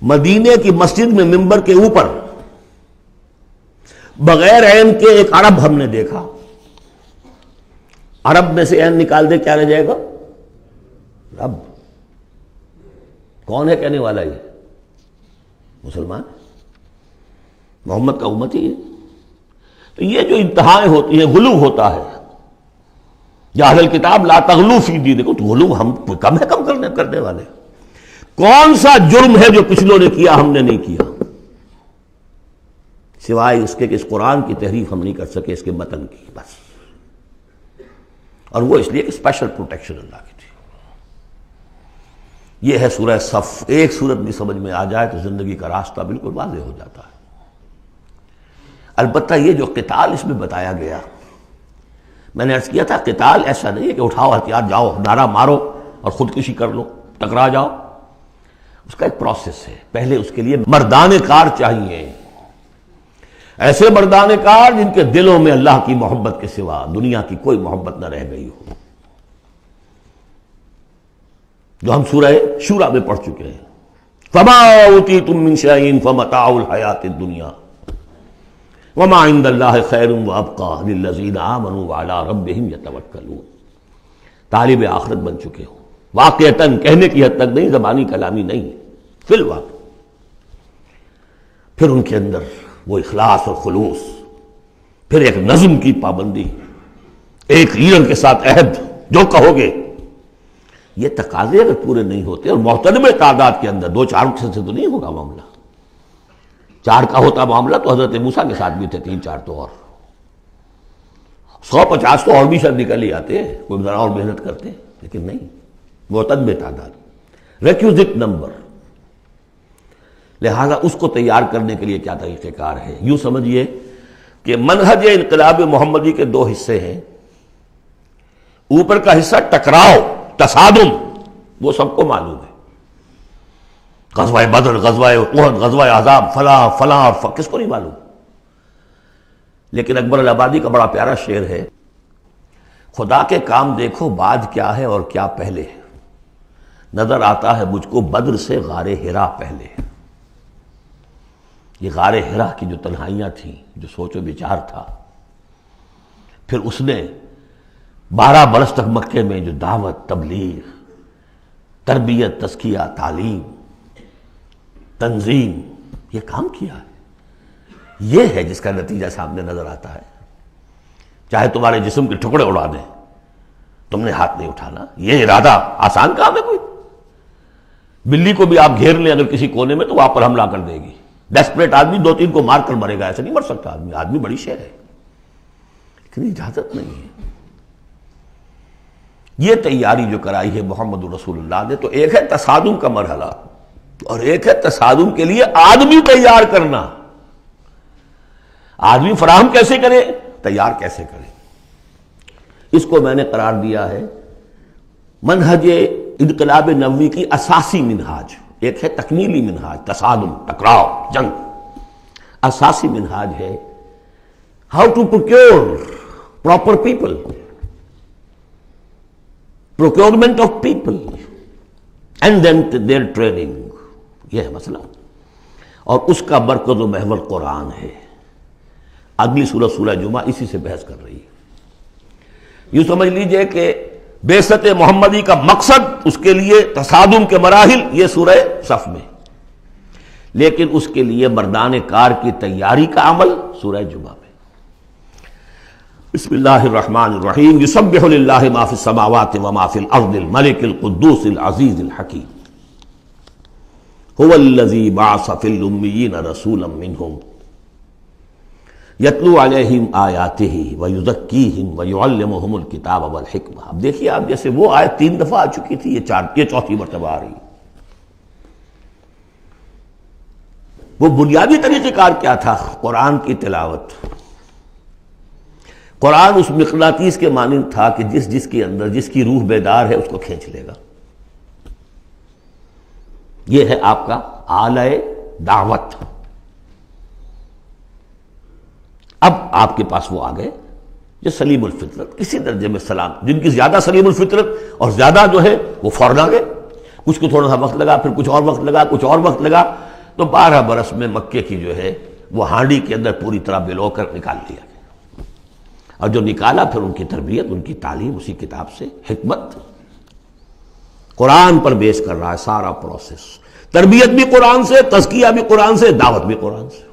Speaker 2: مدینے کی مسجد میں ممبر کے اوپر بغیر عین کے ایک عرب ہم نے دیکھا، عرب میں سے عین نکال دے کیا رہ جائے گا؟ رب۔ کون ہے کہنے والا؟ یہ مسلمان، محمد کا امتی ہے۔ تو یہ جو انتہائیں ہوتی ہیں، غلو ہوتا ہے، یا اہل الکتاب لا تغلو فی دینکم، تو غلو ہم کم ہے کم کرنے والے۔ کون سا جرم ہے جو پچھلوں نے کیا ہم نے نہیں کیا، سوائے اس کے کہ اس قرآن کی تحریف ہم نہیں کر سکے، اس کے متن کی، بس۔ اور وہ اس لیے کہ اسپیشل پروٹیکشن اللہ کی تھی۔ یہ ہے سورہ صف۔ ایک سورت بھی سمجھ میں آ جائے تو زندگی کا راستہ بالکل واضح ہو جاتا ہے۔ البتہ یہ جو قتال اس میں بتایا گیا، میں نے عرض کیا تھا قتال ایسا نہیں ہے کہ اٹھاؤ ہتھیار جاؤ نعرہ مارو اور خودکشی کر لو، ٹکرا جاؤ۔ اس کا ایک پروسیس ہے، پہلے اس کے لیے مردان کار چاہیے، ایسے مردان کار جن کے دلوں میں اللہ کی محبت کے سوا دنیا کی کوئی محبت نہ رہ گئی ہو، جو ہم سورہ شورى میں پڑھ چکے ہیں۔ فما اوتیتم من شیء فمتاع الحیاۃ الدنیا وما عند اللہ خیر وابقى للذین آمنوا وعلی ربہم یتوکلون۔ طالب آخرت بن چکے ہو، واقعتاً، کہنے کی حد تک نہیں، زبانی کلامی نہیں، فی الواقع۔ پھر ان کے اندر وہ اخلاص اور خلوص، پھر ایک نظم کی پابندی، ایک لیڈر کے ساتھ عہد، جو کہو گے۔ یہ تقاضے اگر پورے نہیں ہوتے، اور محترم تعداد کے اندر، 2-4 سے تو نہیں ہوگا معاملہ۔ 4 کا ہوتا معاملہ تو حضرت موسیٰ کے ساتھ بھی تھے، 3-4 تو اور 150 تو اور بھی شاید نکل ہی آتے، کوئی ذرا اور محنت کرتے، لیکن نہیں، معتدل تعداد، ریکوزٹ نمبر۔ لہذا اس کو تیار کرنے کے لیے کیا طریقہ کار ہے؟ یوں سمجھیے کہ منہج انقلاب محمدی کے 2 حصے ہیں۔ اوپر کا حصہ ٹکراؤ، تصادم، وہ سب کو معلوم ہے، غزوہ بدر، غزوہ احد، غزوہ احزاب، فلاں فلاں، کس کو نہیں معلوم؟ لیکن اکبر الآبادی کا بڑا پیارا شعر ہے، خدا کے کام دیکھو بعد کیا ہے اور کیا پہلے ہے، نظر آتا ہے مجھ کو بدر سے غار حرا پہلے۔ یہ غار حرا کی جو تنہائیاں تھیں، جو سوچ و بچار تھا، پھر اس نے 12 برس تک مکے میں جو دعوت، تبلیغ، تربیت، تزکیہ، تعلیم، تنظیم، یہ کام کیا ہے۔ یہ ہے جس کا نتیجہ سامنے نظر آتا ہے۔ چاہے تمہارے جسم کے ٹکڑے اڑا دیں، تم نے ہاتھ نہیں اٹھانا۔ یہ ارادہ آسان کام ہے کوئی؟ بلی کو بھی آپ گھیر لیں اگر کسی کونے میں تو وہ آپ پر حملہ کر دے گی۔ ڈیسپریٹ آدمی 2-3 کو مار کر مرے گا، ایسے نہیں مر سکتا آدمی۔ آدمی بڑی شے ہے، لیکن اجازت نہیں ہے۔ یہ تیاری جو کرائی ہے محمد رسول اللہ نے، تو ایک ہے تصادم کا مرحلہ، اور ایک ہے تصادم کے لیے آدمی تیار کرنا۔ آدمی فراہم کیسے کرے، تیار کیسے کرے؟ اس کو میں نے قرار دیا ہے منہج انقلاب نبوی کی اساسی منہاج۔ ایک ہے تکمیلی منہاج، تصادم، ٹکراؤ، جنگ۔ اساسی منہاج ہے how to procure proper people, procurement of people and then their training۔ یہ ہے مسئلہ، اور اس کا مرکز و محور قرآن ہے۔ اگلی سورہ، سورہ جمعہ، اسی سے بحث کر رہی ہے۔ یوں سمجھ لیجئے کہ بعثت محمدی کا مقصد، اس کے لیے تصادم کے مراحل، یہ سورہ صف میں، لیکن اس کے لیے مردان کار کی تیاری کا عمل سورہ جمعہ میں۔ بسم اللہ الرحمن الرحیم، یسبح للہ ما فی السماوات وما فی الارض الملک القدوس العزیز الحکیم، هو الذی بعث فی الامیین رسولا منہم یتلو علیہم آیاتہ ویزکیہم ویعلمہم الکتاب والحکمہ۔ اب دیکھیے آپ، جیسے وہ آیت 3 دفعہ آ چکی تھی، یہ 4تھی مرتبہ آ رہی۔ وہ بنیادی طریقہ کار کیا تھا؟ قرآن کی تلاوت۔ قرآن اس مقناطیس کے مانند تھا کہ جس کے اندر جس کی روح بیدار ہے اس کو کھینچ لے گا۔ یہ ہے آپ کا آلہ دعوت۔ اب آپ کے پاس وہ آ گئے جو سلیم الفطرت، کسی درجے میں سلام، جن کی زیادہ سلیم الفطرت اور زیادہ جو ہے وہ فوراً آ گئے، کچھ کو تھوڑا سا وقت لگا، پھر کچھ اور وقت لگا، کچھ اور وقت لگا، تو 12 برس میں مکے کی جو ہے وہ ہانڈی کے اندر پوری طرح بلو کر نکال دیا گیا۔ اور جو نکالا پھر ان کی تربیت، ان کی تعلیم اسی کتاب سے، حکمت قرآن پر بیس کر رہا ہے سارا پروسیس، تربیت بھی قرآن سے، تزکیہ بھی قرآن سے، دعوت بھی قرآن سے،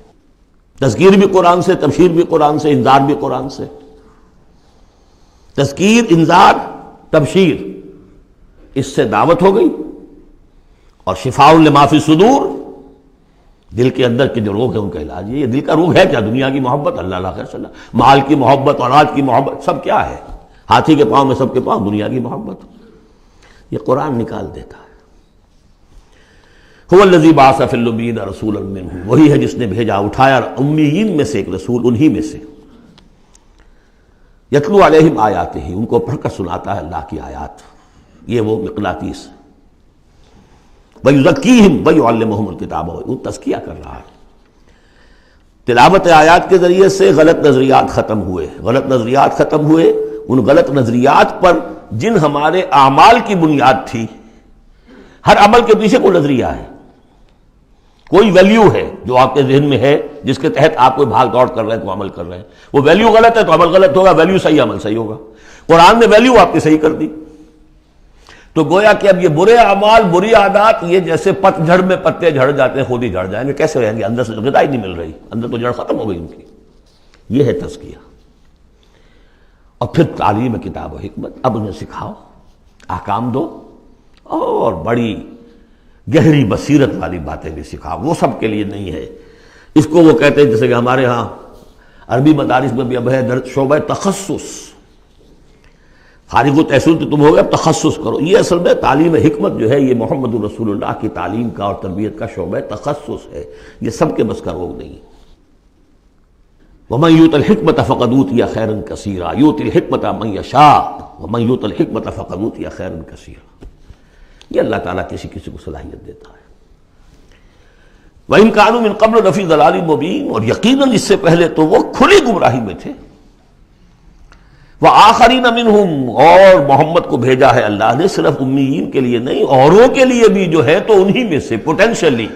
Speaker 2: تذکیر بھی قرآن سے، تبشیر بھی قرآن سے، انذار بھی قرآن سے۔ تذکیر، انذار، تبشیر، اس سے دعوت ہو گئی، اور شفاء لما فی الصدور، دل کے اندر کے جو روگ ہے ان کا علاج۔ یہ دل کا روگ ہے کیا؟ دنیا کی محبت، اللہ خیر صلی اللہ، مال کی محبت، اولاد کی محبت، سب کیا ہے؟ ہاتھی کے پاؤں میں سب کے پاؤں دنیا کی محبت۔ یہ قرآن نکال دیتا ہے۔ هو الذی بعث فی الامیین رسولا منہم، وہی ہے جس نے بھیجا، اٹھایا امیین میں سے ایک رسول، انہی میں سے، یتلو علیہم آیاتہ، ان کو پڑھ کر سناتا ہے اللہ کی آیات، یہ وہ مقناطیس، وَيُزَكِّيهِمْ وَيُعَلِّمُهُمُ الْكِتَابَ، وہ تزکیہ کر رہا ہے۔ تلاوت آیات کے ذریعے سے غلط نظریات ختم ہوئے، غلط نظریات ختم ہوئے، ان غلط نظریات پر جن ہمارے اعمال کی بنیاد تھی، ہر عمل کے پیچھے کوئی نظریہ ہے، کوئی ویلیو ہے جو آپ کے ذہن میں ہے، جس کے تحت آپ کوئی بھاگ دوڑ کر رہے ہیں، کوئی عمل کر رہے ہیں، وہ ویلیو غلط ہے تو عمل غلط ہوگا، ویلیو صحیح عمل صحیح ہوگا۔ قرآن نے ویلیو آپ کی صحیح کر دی، تو گویا کہ اب یہ برے اعمال، بری عادات، یہ جیسے پت جھڑ میں پتے جھڑ جاتے ہیں، خود ہی جھڑ جائیں گے، کیسے رہیں گے؟ اندر سے غذا ہی نہیں مل رہی، اندر تو جڑ ختم ہو گئی ان کی۔ یہ ہے تزکیہ۔ اور پھر تعلیم کتاب و حکمت، اب انہیں سکھاؤ، احکام دو، اور بڑی گہری بصیرت والی باتیں بھی سکھاؤ، وہ سب کے لیے نہیں ہے۔ اس کو وہ کہتے ہیں، جیسے کہ ہمارے ہاں عربی مدارس میں بھی اب ہے شعبہ تخصص، فارغ التحصیل تو تم ہو گئے، اب تخصص کرو۔ یہ اصل میں تعلیم حکمت جو ہے، یہ محمد رسول اللہ کی تعلیم کا اور تربیت کا شعبہ تخصص ہے، یہ سب کے بس کا روگ نہیں۔ وَمَن يُؤْتَ الْحِكْمَةَ فَقَدْ أُوتِيَ خَيْرًا كَثِيرًا يُؤْتِي الْحِكْمَةَ مَن يَشَاءُ وَمَن يُؤْتَ الْحِكْمَةَ فَقَدْ أُوتِيَ خَيْرًا كَثِيرًا۔ یہ اللہ تعالیٰ کسی کسی کو صلاحیت دیتا ہے۔ وَإِن كَانُوا مِن قَبْلُ لَفِي ضَلَالٍ مُبِينٍ، اور یقیناً اس سے پہلے تو وہ کھلی گمراہی میں تھے۔ وَآخَرِينَ مِنْهُمْ، اور محمد کو بھیجا ہے اللہ نے صرف امیین کے لیے نہیں، اوروں کے لیے بھی جو ہے تو انہی میں سے پوٹینشلی،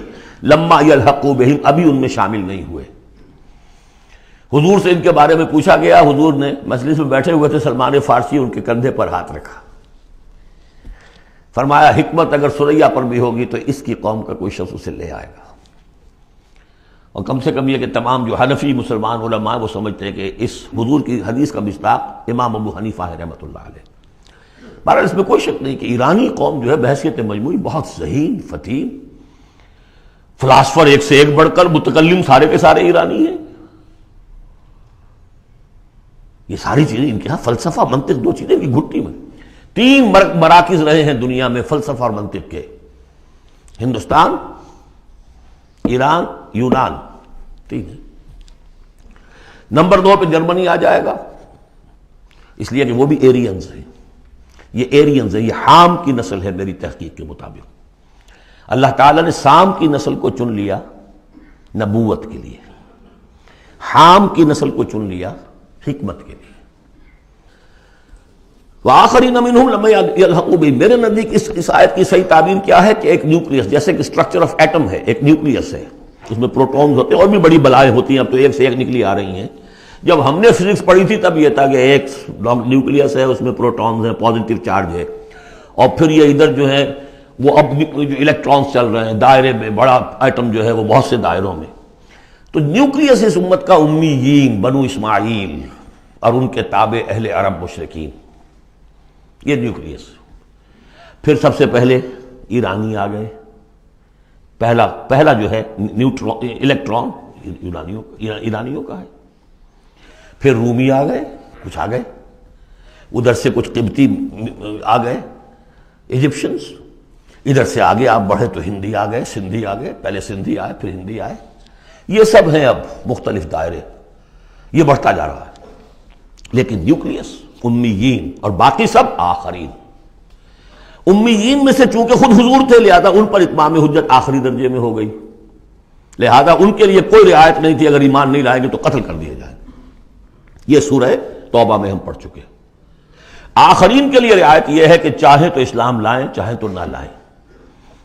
Speaker 2: لَمَّا يَلْحَقُوا بِهِمْ، ابھی ان میں شامل نہیں ہوئے۔ حضور سے ان کے بارے میں پوچھا گیا، حضور نے مجلس میں بیٹھے ہوئے تھے، سلمان فارسی ان کے کندھے پر ہاتھ رکھا، فرمایا حکمت اگر سریا پر بھی ہوگی تو اس کی قوم کا کوئی شخص اسے لے آئے گا۔ اور کم سے کم یہ کہ تمام جو حنفی مسلمان علماء وہ سمجھتے ہیں کہ اس حضور کی حدیث کا مصداق امام ابو حنیفہ ہے رحمۃ اللہ علیہ۔ بہرحال اس میں کوئی شک نہیں کہ ایرانی قوم جو ہے بحیثیت مجموعی بہت ذہین، فتین، فلاسفر ایک سے ایک بڑھ کر، متکلم سارے کے سارے ایرانی ہیں۔ یہ ساری چیزیں ان کے ہاں فلسفہ، منطق، دو چیزیں کی گھٹی میں، 3 مراکز رہے ہیں دنیا میں فلسفہ اور منطق کے، ہندوستان، ایران، یونان، 3 ہیں۔ نمبر 2 پہ جرمنی آ جائے گا، اس لیے کہ وہ بھی ایرینز ہیں، یہ ایرینز ہیں، یہ حام کی نسل ہے میری تحقیق کے مطابق۔ اللہ تعالیٰ نے سام کی نسل کو چن لیا نبوت کے لیے، حام کی نسل کو چن لیا حکمت کے لیے۔ وآخرین منہم لما یلحقوا بہم، میرے نزدیک اس آیت کی صحیح تعبیر کیا ہے کہ ایک نیوکلیس، جیسے کہ اسٹرکچر آف ایٹم ہے، ایک نیوکلیس ہے، اس میں پروٹونز ہوتے ہیں، اور بھی بڑی بلائیں ہوتی ہیں، اب تو ایک سے ایک نکلی آ رہی ہیں۔ جب ہم نے فزکس پڑھی تھی تب یہ تھا کہ ایک نیوکلیس ہے، اس میں پروٹونز ہیں، پازیٹیو چارج ہے، اور پھر یہ ادھر جو ہے وہ اب جو الیکٹرانز چل رہے ہیں دائرے میں، بڑا ایٹم جو ہے وہ بہت سے دائروں میں۔ تو نیوکلیس اس امت کا امیین، بنو اسماعیل اور ان کے تابع اہل عرب مشرکین، یہ نیوکلیس۔ پھر سب سے پہلے ایرانی آ گئے، پہلا جو ہے الیکٹران ایرانیوں کا ہے۔ پھر رومی آ گئے، کچھ آ گئے، ادھر سے کچھ قبطی آ گئے، ایجپشنز، ادھر سے آگے آپ بڑھے تو ہندی آ گئے، سندھی آ گئے، پہلے سندھی آئے پھر ہندی آئے، یہ سب ہیں اب مختلف دائرے، یہ بڑھتا جا رہا ہے۔ لیکن نیوکلیس امیین اور باقی سب آخرین۔ امیین میں سے چونکہ خود حضور تھے لہذا ان پر اتمام حجت آخری درجے میں ہو گئی، لہذا ان کے لیے کوئی رعایت نہیں تھی، اگر ایمان نہیں لائیں گے تو قتل کر دیے جائیں۔ یہ سورہ توبہ میں ہم پڑھ چکے۔ آخرین کے لیے رعایت یہ ہے کہ چاہے تو اسلام لائیں چاہے تو نہ لائیں،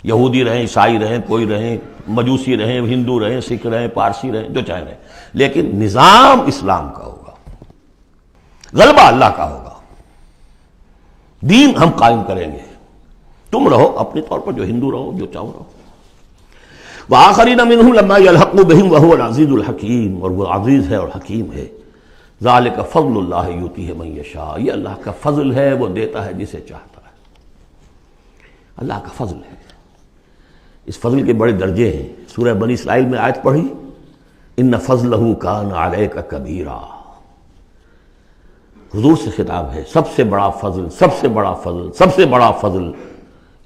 Speaker 2: یہودی رہیں، عیسائی رہیں، کوئی رہیں، مجوسی رہیں، ہندو رہیں، سکھ رہیں، پارسی رہیں، جو چاہے رہیں، لیکن نظام اسلام کا ہوگا، غلبہ اللہ کا ہوگا، دین ہم قائم کریں گے، تم رہو اپنے طور پر جو ہندو رہو، جو چاہو رہو۔ وآخرین منہم لما یلحقوا بہم وہو العزیز الحکیم، اور وہ عزیز ہے اور حکیم ہے۔ ذالک فضل اللہ یؤتیہ من یشاء، یہ اللہ کا فضل ہے، وہ دیتا ہے جسے چاہتا ہے، اللہ کا فضل ہے۔ اس فضل کے بڑے درجے ہیں۔ سورہ بنی اسرائیل میں آیت پڑھی، ان فضلہ کان علیک کبیرا، حضور سے خطاب ہے، سب سے بڑا فضل، سب سے بڑا فضل، سب سے بڑا فضل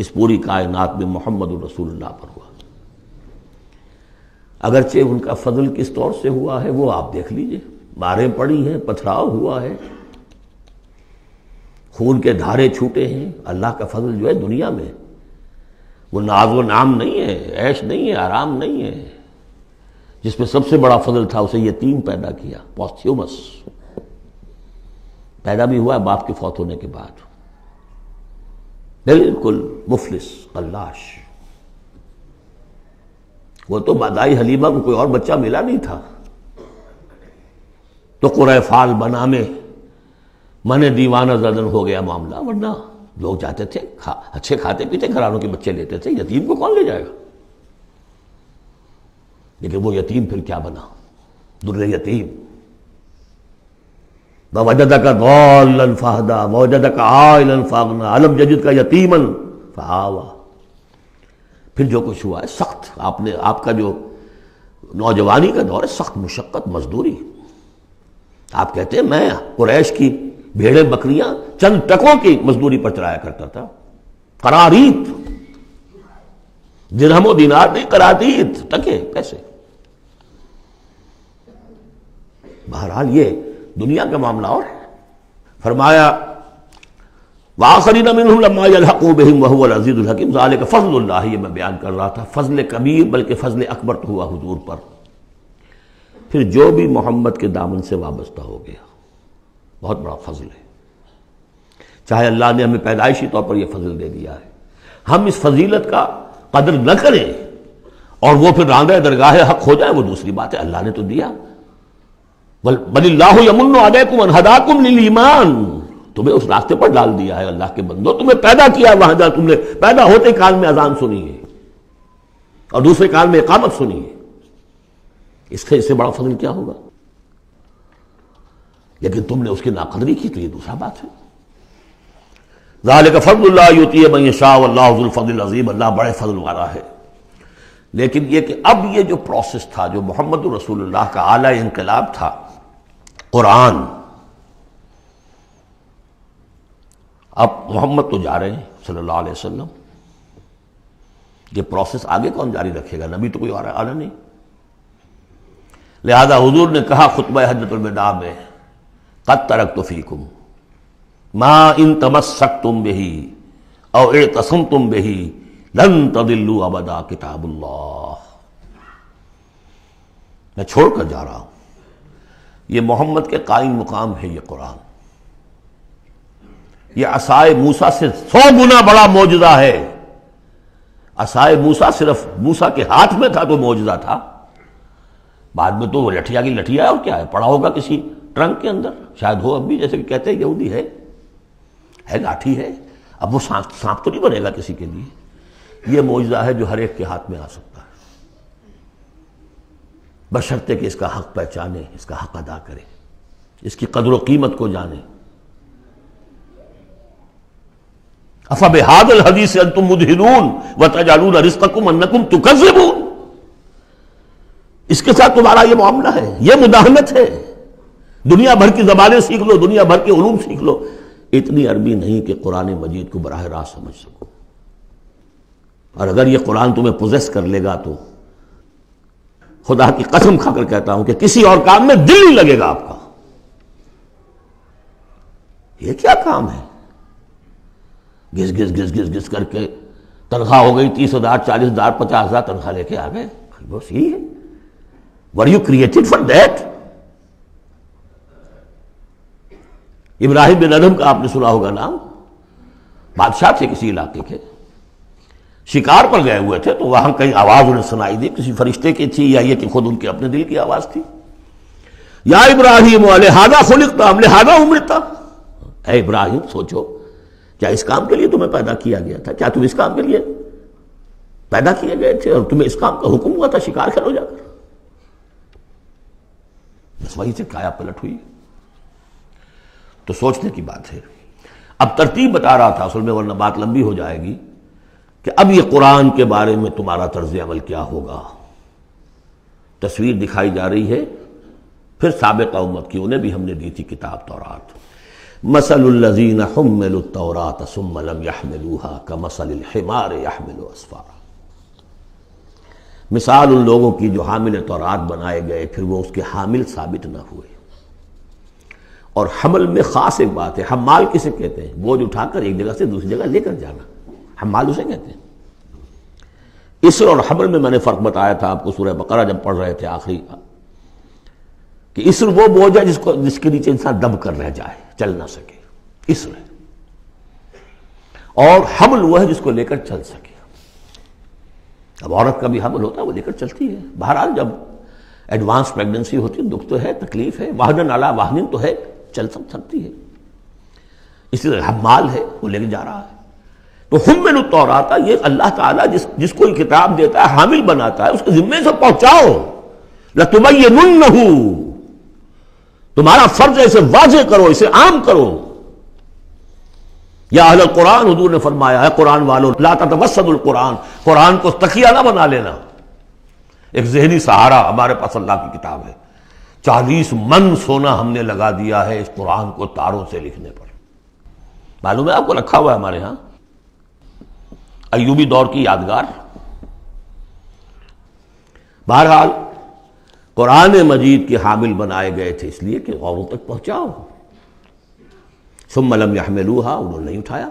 Speaker 2: اس پوری کائنات میں محمد رسول اللہ پر ہوا۔ اگرچہ ان کا فضل کس طور سے ہوا ہے وہ آپ دیکھ لیجئے، ماریں پڑی ہیں، پتھراؤ ہوا ہے، خون کے دھارے چھوٹے ہیں۔ اللہ کا فضل جو ہے دنیا میں وہ ناز و نام نہیں ہے، عیش نہیں ہے، آرام نہیں ہے۔ جس میں سب سے بڑا فضل تھا اسے یتیم پیدا کیا، پوستھیومس، پیدا بھی ہوا باپ کے فوت ہونے کے بعد، بالکل مفلس قلاش۔ وہ تو دائی حلیمہ کو کوئی اور بچہ ملا نہیں تھا تو قرۂ فال بنا میں من دیوانہ زدن ہو گیا معاملہ، ورنہ لوگ جاتے تھے، اچھے کھاتے پیتے گھرانوں کے بچے لیتے تھے، یتیم کو کون لے جائے گا؟ لیکن وہ یتیم پھر کیا بنا؟ در یتیم۔ وَوَجَدَكَ ضَالًّا فَهَدَىٰ وَوَجَدَكَ عَائِلًا فَأَغْنَىٰ أَلَمْ يَجِدْكَ يَتِيمًا فَآوَىٰ۔ پھر جو کچھ ہوا ہے سخت، آپ کا جو نوجوانی کا دور ہے، سخت مشقت، مزدوری۔ آپ کہتے ہیں میں قریش کی بھیڑیں بکریاں چند ٹکوں کی مزدوری پر چلایا کرتا تھا، قرارید، درہم و دینار نہیں، قرارید، ٹکے پیسے۔ بہرحال یہ دنیا کا معاملہ اور ہے۔ فرمایا وآخرین منہم لما یلحقوا بہم وہو العزیز الحکیم، ذالک فضل اللہ، یہ میں بیان کر رہا تھا، فضل کبیر بلکہ فضل اکبر تو ہوا حضور پر۔ پھر جو بھی محمد کے دامن سے وابستہ ہو گیا، بہت بڑا فضل ہے۔ چاہے اللہ نے ہمیں پیدائشی طور پر یہ فضل دے دیا ہے، ہم اس فضیلت کا قدر نہ کریں اور وہ پھر راندہ درگاہ حق ہو جائے وہ دوسری بات ہے، اللہ نے تو دیا۔ بل اللہ یمن علیکم ان ہداکم للایمان، تمہیں اس راستے پر ڈال دیا ہے اللہ کے بندو، تمہیں پیدا کیا وہاں جہاں تم نے پیدا ہوتے کال میں اذان سنی ہے اور دوسرے کال میں اقامت سنی ہے، اس سے بڑا فضل کیا ہوگا؟ لیکن تم نے اس کی ناقدری کی تو یہ دوسرا بات ہے۔ ذالک فضل اللہ یؤتی من یشاء واللہ ذو الفضل العظیم، اللہ بڑے فضل والا ہے۔ لیکن یہ کہ اب یہ جو پروسیس تھا، جو محمد رسول اللہ کا اعلی انقلاب تھا، قرآن، اب محمد تو جا رہے ہیں صلی اللہ علیہ وسلم، یہ پروسیس آگے کون جاری رکھے گا؟ نبی تو کوئی اور آنا نہیں۔ لہذا حضور نے کہا خطبہ حجۃ الوداع میں، قد ترکت فیکم ما ان تمسکتم بہ او اعتصمتم بہ لن تضلوا ابدا کتاب اللہ، میں چھوڑ کر جا رہا ہوں، یہ محمد کے قائم مقام ہے یہ قرآن، یہ عصائے موسیٰ سے 100 گنا بڑا معجزہ ہے۔ عصائے موسیٰ صرف موسیٰ کے ہاتھ میں تھا تو معجزہ تھا، بعد میں تو وہ لٹھیا کی لٹھیا ہے، اور کیا ہے، پڑا ہوگا کسی ٹرنک کے اندر، شاید ہو اب بھی، جیسے کہ کہتے ہیں یہودی ہے لاٹھی ہے، اب وہ سانپ تو نہیں بنے گا کسی کے لیے۔ یہ معجزہ ہے جو ہر ایک کے ہاتھ میں آ سکتا ہے، بشرطے کہ اس کا حق پہچانے، اس کا حق ادا کرے، اس کی قدر و قیمت کو جانے۔ افبہذا الحدیث انتم مدہنون وتجعلون رزقکم انکم تکذبون، اس کے ساتھ تمہارا یہ معاملہ ہے، یہ مداہنت ہے۔ دنیا بھر کی زبانیں سیکھ لو، دنیا بھر کے علوم سیکھ لو، اتنی عربی نہیں کہ قرآن مجید کو براہ راست سمجھ سکو، اور اگر یہ قرآن تمہیں پوزیس کر لے گا تو خدا کی قسم کھا کر کہتا ہوں کہ کسی اور کام میں دل نہیں لگے گا آپ کا۔ یہ کیا کام ہے؟ گھس گھس گھس گھس گھس کر کے تنخواہ ہو گئی 30,000 40,000 50,000 تنخواہ لے کے آ گئے. بس یہی ہے. Were you created for that? ابراہیم بن ادہم کا آپ نے سنا ہوگا نام. بادشاہ تھے کسی علاقے کے, شکار پر گئے ہوئے تھے, تو وہاں کہیں آواز انہیں سنائی دی, کسی فرشتے کی تھی یا یہ کہ خود ان کے اپنے دل کی آواز تھی. یا ابراہیم لہذا خلقت ام لہذا امرت. اے ابراہیم سوچو, کیا اس کام کے لیے تمہیں پیدا کیا گیا تھا؟ کیا تم اس کام کے لیے پیدا کیے گئے تھے اور تمہیں اس کام کا حکم ہوا تھا شکار کرو جا کر؟ بس وہیں سے کایا پلٹ ہوئی. تو سوچنے کی بات ہے. اب ترتیب بتا رہا تھا اصل میں, ورنہ بات لمبی ہو جائے گی, کہ اب یہ قرآن کے بارے میں تمہارا طرز عمل کیا ہوگا. تصویر دکھائی جا رہی ہے پھر سابقہ امت کی, انہیں بھی ہم نے دی تھی کتاب تورات. مثل الذین حملوا التوراۃ ثم لم يحملوها كمثل الحمار يحمل اسفارا. مثال ان لوگوں کی جو حامل تورات بنائے گئے پھر وہ اس کے حامل ثابت نہ ہوئے. اور حمل میں خاص ایک بات ہے, حمال کسے کہتے ہیں؟ بوجھ اٹھا کر ایک جگہ سے دوسری جگہ لے کر جانا, حمال اسے کہتے ہیں. اسر اور حمل میں میں نے فرق بتایا تھا آپ کو سورہ بقرہ جب پڑھ رہے تھے آخری, کہ اسر وہ بوجھ ہے جس کے نیچے انسان دب کر رہ جائے, چل نہ سکے, اسر ہے. اور حمل وہ ہے جس کو لے کر چل سکے. اب عورت کا بھی حمل ہوتا ہے, وہ لے کر چلتی ہے. بہرحال جب ایڈوانس پریگننسی ہوتی ہے دکھ تو ہے, تکلیف ہے, وہن علی وہن تو ہے, چل سکتی ہے. اسی طرح حمال ہے, وہ لے کے جا رہا ہے. تو حمل التوراۃ, یہ اللہ تعالیٰ جس کو کتاب دیتا ہے حامل بناتا ہے, اس کے ذمے سے پہنچاؤ. لتبیننہ, تمہارا فرض ہے اسے واضح کرو, اسے عام کرو. یا اہل القرآن, حضور نے فرمایا ہے قرآن والوں, لا تتوسدوا القرآن, قرآن کو تکیہ نہ بنا لینا, ایک ذہنی سہارا. ہمارے پاس اللہ کی کتاب ہے, 40 من سونا ہم نے لگا دیا ہے اس قرآن کو تاروں سے لکھنے پر. معلوم ہے آپ کو, رکھا ہوا ہے ہمارے ہاں, ایوبی دور کی یادگار. بہرحال قرآن مجید کے حامل بنائے گئے تھے اس لیے کہ اوروں تک پہنچاؤ. ثم لم يحملوها, انہوں نے نہیں اٹھایا.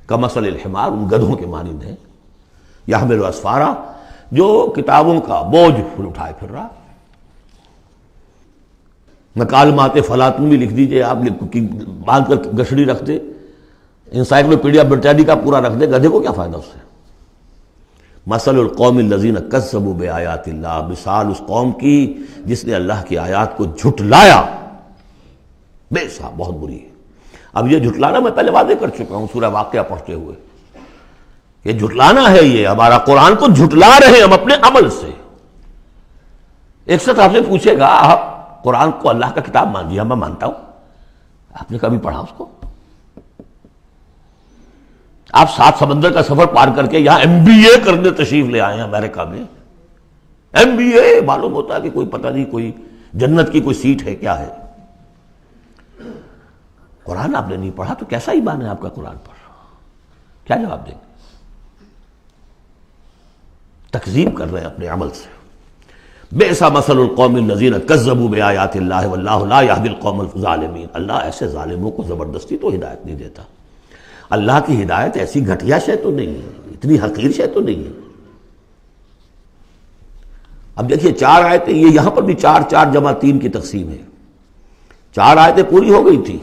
Speaker 2: کمثل الحمار, ان گدھوں کے مانند ہیں. يحمل اسفارا, جو کتابوں کا بوجھ اٹھائے پھر رہا. مکالمات فلاطن بھی لکھ دیجئے آپ, باندھ کر گشڑی رکھ دے, انسائکلوپیڈیا برٹانیکا پورا رکھ دے, گدھے کو کیا فائدہ اس سے. مثل القوم الذین کذبوا بآیات اللہ, مثال اس قوم کی جس نے اللہ کی آیات کو جھٹلایا. بے صاحب بہت بری ہے. اب یہ جھٹلانا میں پہلے واضح کر چکا ہوں سورہ واقعہ پڑھتے ہوئے, یہ جھٹلانا ہے, یہ ہمارا قرآن کو جھٹلا رہے ہیں ہم اپنے عمل سے. ایک شخص آپ سے پوچھے گا آپ قرآن کو اللہ کا کتاب مان جی؟ میں مانتا ہوں. آپ نے کبھی پڑھا اس کو؟ آپ 7 سمندر کا سفر پار کر کے یہاں MBA کرنے تشریف لے آئے ہیں امریکہ میں. MBA معلوم ہوتا ہے کہ کوئی پتہ نہیں, کوئی جنت کی کوئی سیٹ ہے کیا ہے. قرآن آپ نے نہیں پڑھا تو کیسا ایمان ہے آپ کا قرآن پر؟ کیا جواب دیں گے؟ تکذیب کر رہے ہیں اپنے عمل سے. بئس مثل القوم الذین کذبوا بآیات اللہ واللہ لا یہدی القوم الظالمین. اللہ ایسے ظالموں کو زبردستی تو ہدایت نہیں دیتا. اللہ کی ہدایت ایسی گھٹیا شے تو نہیں ہے, اتنی حقیر شے تو نہیں ہے. اب دیکھیے 4 آیتیں, یہ یہاں پر بھی 4 4 جمع 3 کی تقسیم ہے. 4 آیتیں پوری ہو گئی تھی.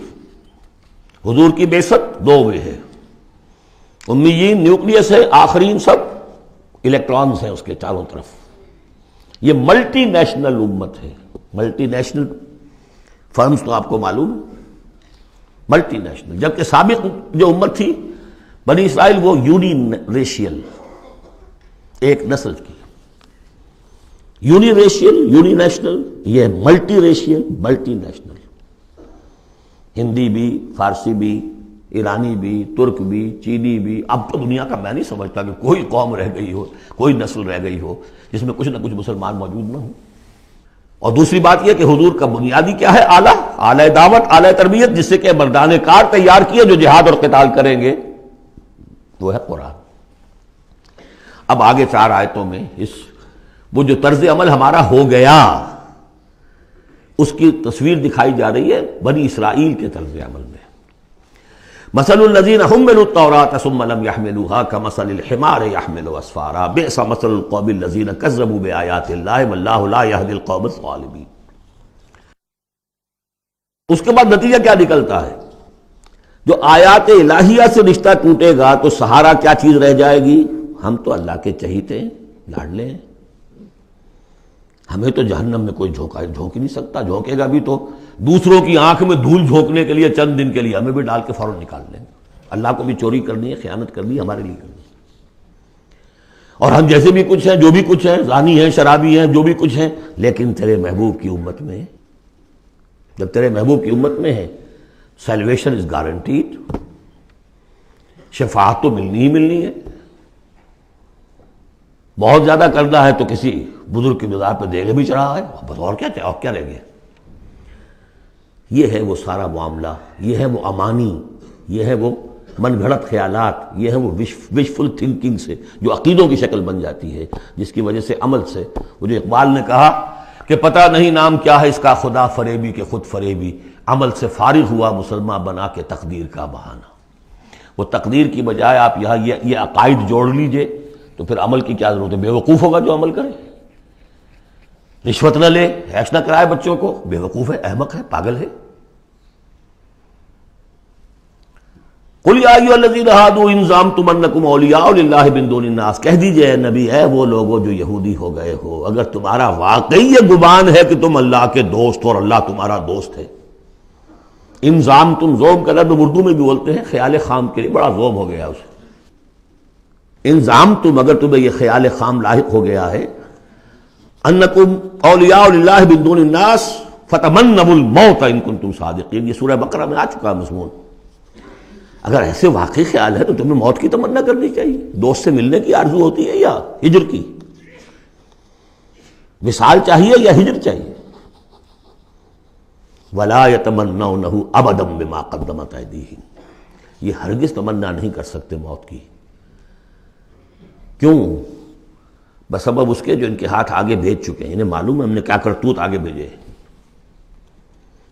Speaker 2: حضور کی بعثت 2 میں ہے. امیین نیوکلیس ہے, آخرین سب الیکٹرانز ہیں اس کے چاروں طرف. یہ ملٹی نیشنل امت ہے. ملٹی نیشنل فرمز تو آپ کو معلوم ہے, ملٹی نیشنل. جبکہ سابق جو امت تھی بنی اسرائیل, وہ یونی ریشیل, ایک نسل کی. یونی ریشیل, یونی نیشنل, یہ multi racial, multi national. Hindi بھی, فارسی بھی, ایرانی بھی, ترک بھی, چینی بھی. اب تو دنیا کا میں نہیں سمجھتا کہ کوئی قوم رہ گئی ہو, کوئی نسل رہ گئی ہو جس میں کچھ نہ کچھ مسلمان موجود نہ ہوں. اور دوسری بات یہ کہ حضور کا بنیادی کیا ہے؟ اعلی دعوت, اعلی تربیت, جس سے کہ مردان کار تیار کیے جو جہاد اور قتال کریں گے, وہ ہے قرآن. اب آگے 4 آیتوں میں وہ جو طرز عمل ہمارا ہو گیا اس کی تصویر دکھائی جا رہی ہے بنی اسرائیل کے طرز عمل میں. مثل الذین حملوا التوراۃ ثم لم يحملوها كمثل الحمار يحمل اسفارا بئس مثل القوم الذین كذبوا بآیات اللہ واللہ لا يهدی القوم الظالمین۔ اس کے بعد نتیجہ کیا نکلتا ہے؟ جو آیات الہیہ سے رشتہ ٹوٹے گا تو سہارا کیا چیز رہ جائے گی؟ ہم تو اللہ کے چہیتے ہیں، لاڈلے ہیں، ہمیں تو جہنم میں کوئی جھونک ہی نہیں سکتا، جھونکے گا بھی تو دوسروں کی آنکھ میں دھول جھونکنے کے لیے چند دن کے لیے، ہمیں بھی ڈال کے فوراً نکال لیں گے۔ اللہ کو بھی چوری کرنی ہے، خیانت کرنی ہے، ہمارے لیے کرنی ہے۔ اور ہم جیسے بھی کچھ ہیں، جو بھی کچھ ہیں، زانی ہیں، شرابی ہیں، جو بھی کچھ ہیں، لیکن تیرے محبوب کی امت میں ہے۔ جب تیرے محبوب کی امت میں ہے، سیلویشن از گارنٹیڈ، شفاعت تو ملنی ہی ملنی ہے۔ بہت زیادہ کرنا ہے تو کسی بزرگ کی مزار پہ دیگے بھی چڑھا ہے، بس اور کیا رہ گیا۔ یہ ہے وہ سارا معاملہ، یہ ہے وہ امانی، یہ ہے وہ من گھڑت خیالات، یہ ہے وہ وشفل تھنکنگ سے جو عقیدوں کی شکل بن جاتی ہے، جس کی وجہ سے عمل سے، وہ جو اقبال نے کہا کہ پتہ نہیں نام کیا ہے اس کا، خدا فریبی کے خود فریبی، عمل سے فارغ ہوا مسلمان بنا کے تقدیر کا بہانہ۔ وہ تقدیر کی بجائے آپ یہاں یہ عقائد جوڑ لیجئے تو پھر عمل کی کیا ضرورت ہے؟ بے وقوف ہوگا جو عمل کرے، رشوت نہ لے، عیش نہ کرائے بچوں کو، بے وقوف ہے، احمق ہے، پاگل ہے۔ قل یا ایھا الذین ھادوا ان زعمتم انکم اولیاء للہ من دون الناس، کہہ دیجئے اے نبی، اے وہ لوگو جو یہودی ہو گئے ہو، اگر تمہارا واقعی یہ گمان ہے کہ تم اللہ کے دوست اور اللہ تمہارا دوست ہے۔ ان زعمتم، زوم کا لفظ اردو میں بھی بولتے ہیں خیال خام کے لیے، بڑا زوم ہو گیا اسے۔ ان زعمتم، اگر تمہیں یہ خیال خام لاحق ہو گیا ہے، انکم اولیاء للہ من دون الناس فتمنوا الموت ان کنتم صادقین، یہ سورہ بقرہ میں آ چکا مضمون۔ اگر ایسے واقعی خیال ہے تو تمہیں موت کی تمنا کرنی چاہیے۔ دوست سے ملنے کی آرزو ہوتی ہے یا ہجر کی؟ وصال چاہیے یا ہجر چاہیے؟ وَلَا يَتَمَنَّوْنَهُ أَبَدًا بِمَا قَدَّمَتْ أَيْدِيهِمْ، یہ ہرگز تمنا نہیں کر سکتے موت کی۔ کیوں؟ بسبب اس کے جو ان کے ہاتھ آگے بھیج چکے ہیں، انہیں معلوم ہے ہم نے کیا کرتوت آگے بھیجے ہیں۔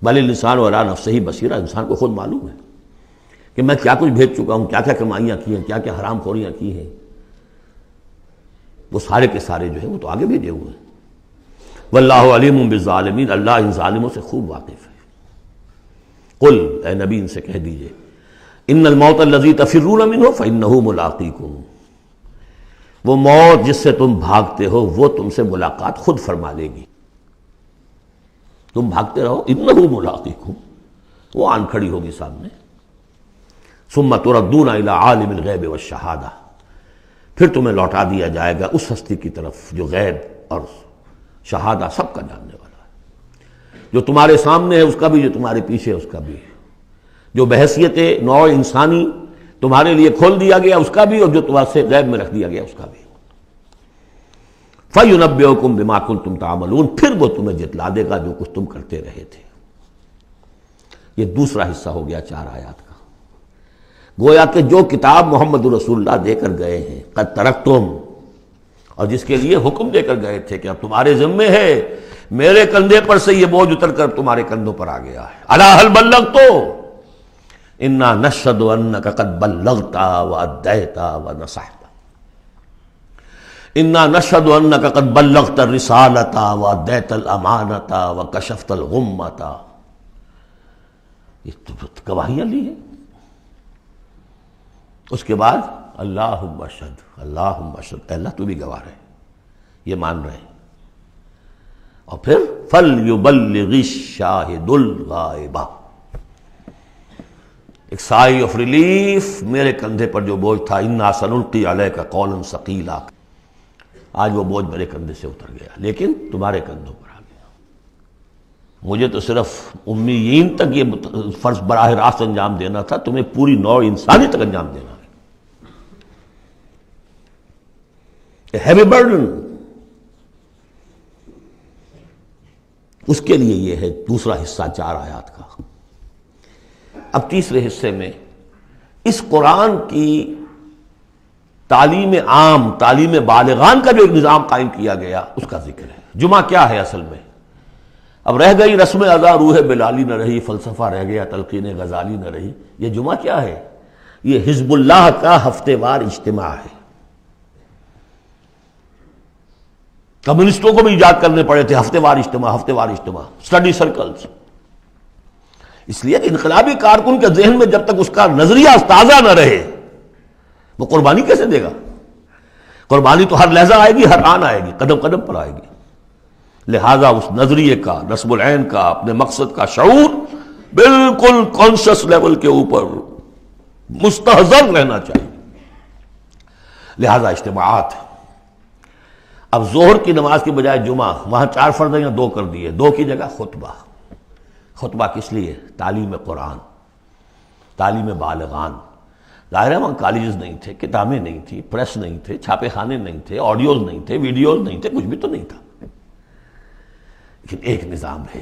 Speaker 2: بل الانسان علی نفسہ بصیرہ، انسان کو خود معلوم ہے کہ میں کیا کچھ بھیج چکا ہوں، کیا کیا کمائیاں کی ہیں، کیا کیا حرام خوریاں کی ہیں، وہ سارے کے سارے جو ہیں وہ تو آگے بھیجے ہوئے ہیں۔ واللہ علیم بالظالمین، اللہ ان ظالموں سے خوب واقف ہے۔ قل، اے نبی ان سے کہہ دیجئے، ان الموت الذی تفرون منہ فانہ ملاقیکم، وہ موت جس سے تم بھاگتے ہو وہ تم سے ملاقات خود فرما لے گی۔ تم بھاگتے رہو، انہ ملاقیکم، وہ آن کھڑی ہوگی سامنے۔ ثم تردون الی عالم الغیب والشہادہ، پھر تمہیں لوٹا دیا جائے گا اس ہستی کی طرف جو غیب اور شہادہ سب کا جاننے والا ہے، جو تمہارے سامنے ہے اس کا بھی، جو تمہارے پیچھے ہے اس کا بھی، جو بحیثیت نوع انسانی تمہارے لیے کھول دیا گیا اس کا بھی، اور جو تمہارے سے غیب میں رکھ دیا گیا اس کا بھی۔ فَيُنَبِّئُكُم بِمَا كُنتُمْ تَعْمَلُونَ، پھر وہ تمہیں جتلا دے گا جو کچھ تم کرتے رہے تھے۔ یہ دوسرا حصہ ہو گیا 4 آیات کا۔ گویا کہ جو کتاب محمد رسول اللہ دے کر گئے ہیں، قد ترکتم، اور جس کے لیے حکم دے کر گئے تھے کہ اب تمہارے ذمے ہے، میرے کندھے پر سے یہ بوجھ اتر کر تمہارے کندھوں پر آ گیا ہے۔ الا هل بلغت، انا نشهد انک قد بلغت وادیت ونصحت، انا نشهد انک قد بلغت الرسالۃ وادیت الامانۃ وکشفت الغمۃ، یہ تو گواہیاں لی ہیں۔ اس کے بعد اللہم اشہد، اللہم اشہد، اے اللہ تو بھی گواہ رہے، یہ مان رہے ہیں۔ اور پھر فَلْيُبَلِّغِ الشَّاهِدُ الْغَائِبَ، ایک سائی آف ریلیف، میرے کندھے پر جو بوجھ تھا، اِنَّا سَنُلْقِي عَلَيْكَ قَوْلًا ثَقِيلًا، آج وہ بوجھ میرے کندھے سے اتر گیا، لیکن تمہارے کندھوں پر آ گیا۔ مجھے تو صرف امیین تک یہ فرض براہ راست انجام دینا تھا، تمہیں پوری نوع انسانی تک انجام دینا ہے۔ A heavy burden، اس کے لیے یہ ہے دوسرا حصہ 4 آیات کا۔ اب تیسرے حصے میں اس قرآن کی تعلیم عام، تعلیم بالغان کا جو ایک نظام قائم کیا گیا اس کا ذکر ہے۔ جمعہ کیا ہے اصل میں؟ اب رہ گئی رسم ادا، روح بلالی نہ رہی، فلسفہ رہ گیا، تلقین غزالی نہ رہی۔ یہ جمعہ کیا ہے؟ یہ حزب اللہ کا ہفتے وار اجتماع ہے. کمیونسٹوں کو بھی ایجاد کرنے پڑے تھے ہفتے وار اجتماع، اسٹڈی سرکلز. اس لیے کہ انقلابی کارکن کے ذہن میں جب تک اس کا نظریہ تازہ نہ رہے وہ قربانی کیسے دے گا؟ قربانی تو ہر لحظہ آئے گی، ہر آن آئے گی، قدم قدم پر آئے گی. لہذا اس نظریے کا، نصب العین کا، اپنے مقصد کا شعور بالکل کانشس لیول کے اوپر مستحضر رہنا چاہیے. لہذا اجتماعات. اب ظہر کی نماز کی بجائے جمعہ، وہاں 4 فرض یا 2 کر دیے، 2 کی جگہ خطبہ. خطبہ کس لیے؟ تعلیم قرآن، تعلیم بالغان. ظاہر ہے وہاں کالجز نہیں تھے، کتابیں نہیں تھی، پریس نہیں تھے، چھاپے خانے نہیں تھے، آڈیوز نہیں تھے، ویڈیوز نہیں تھے، کچھ بھی تو نہیں تھا. لیکن ایک نظام ہے.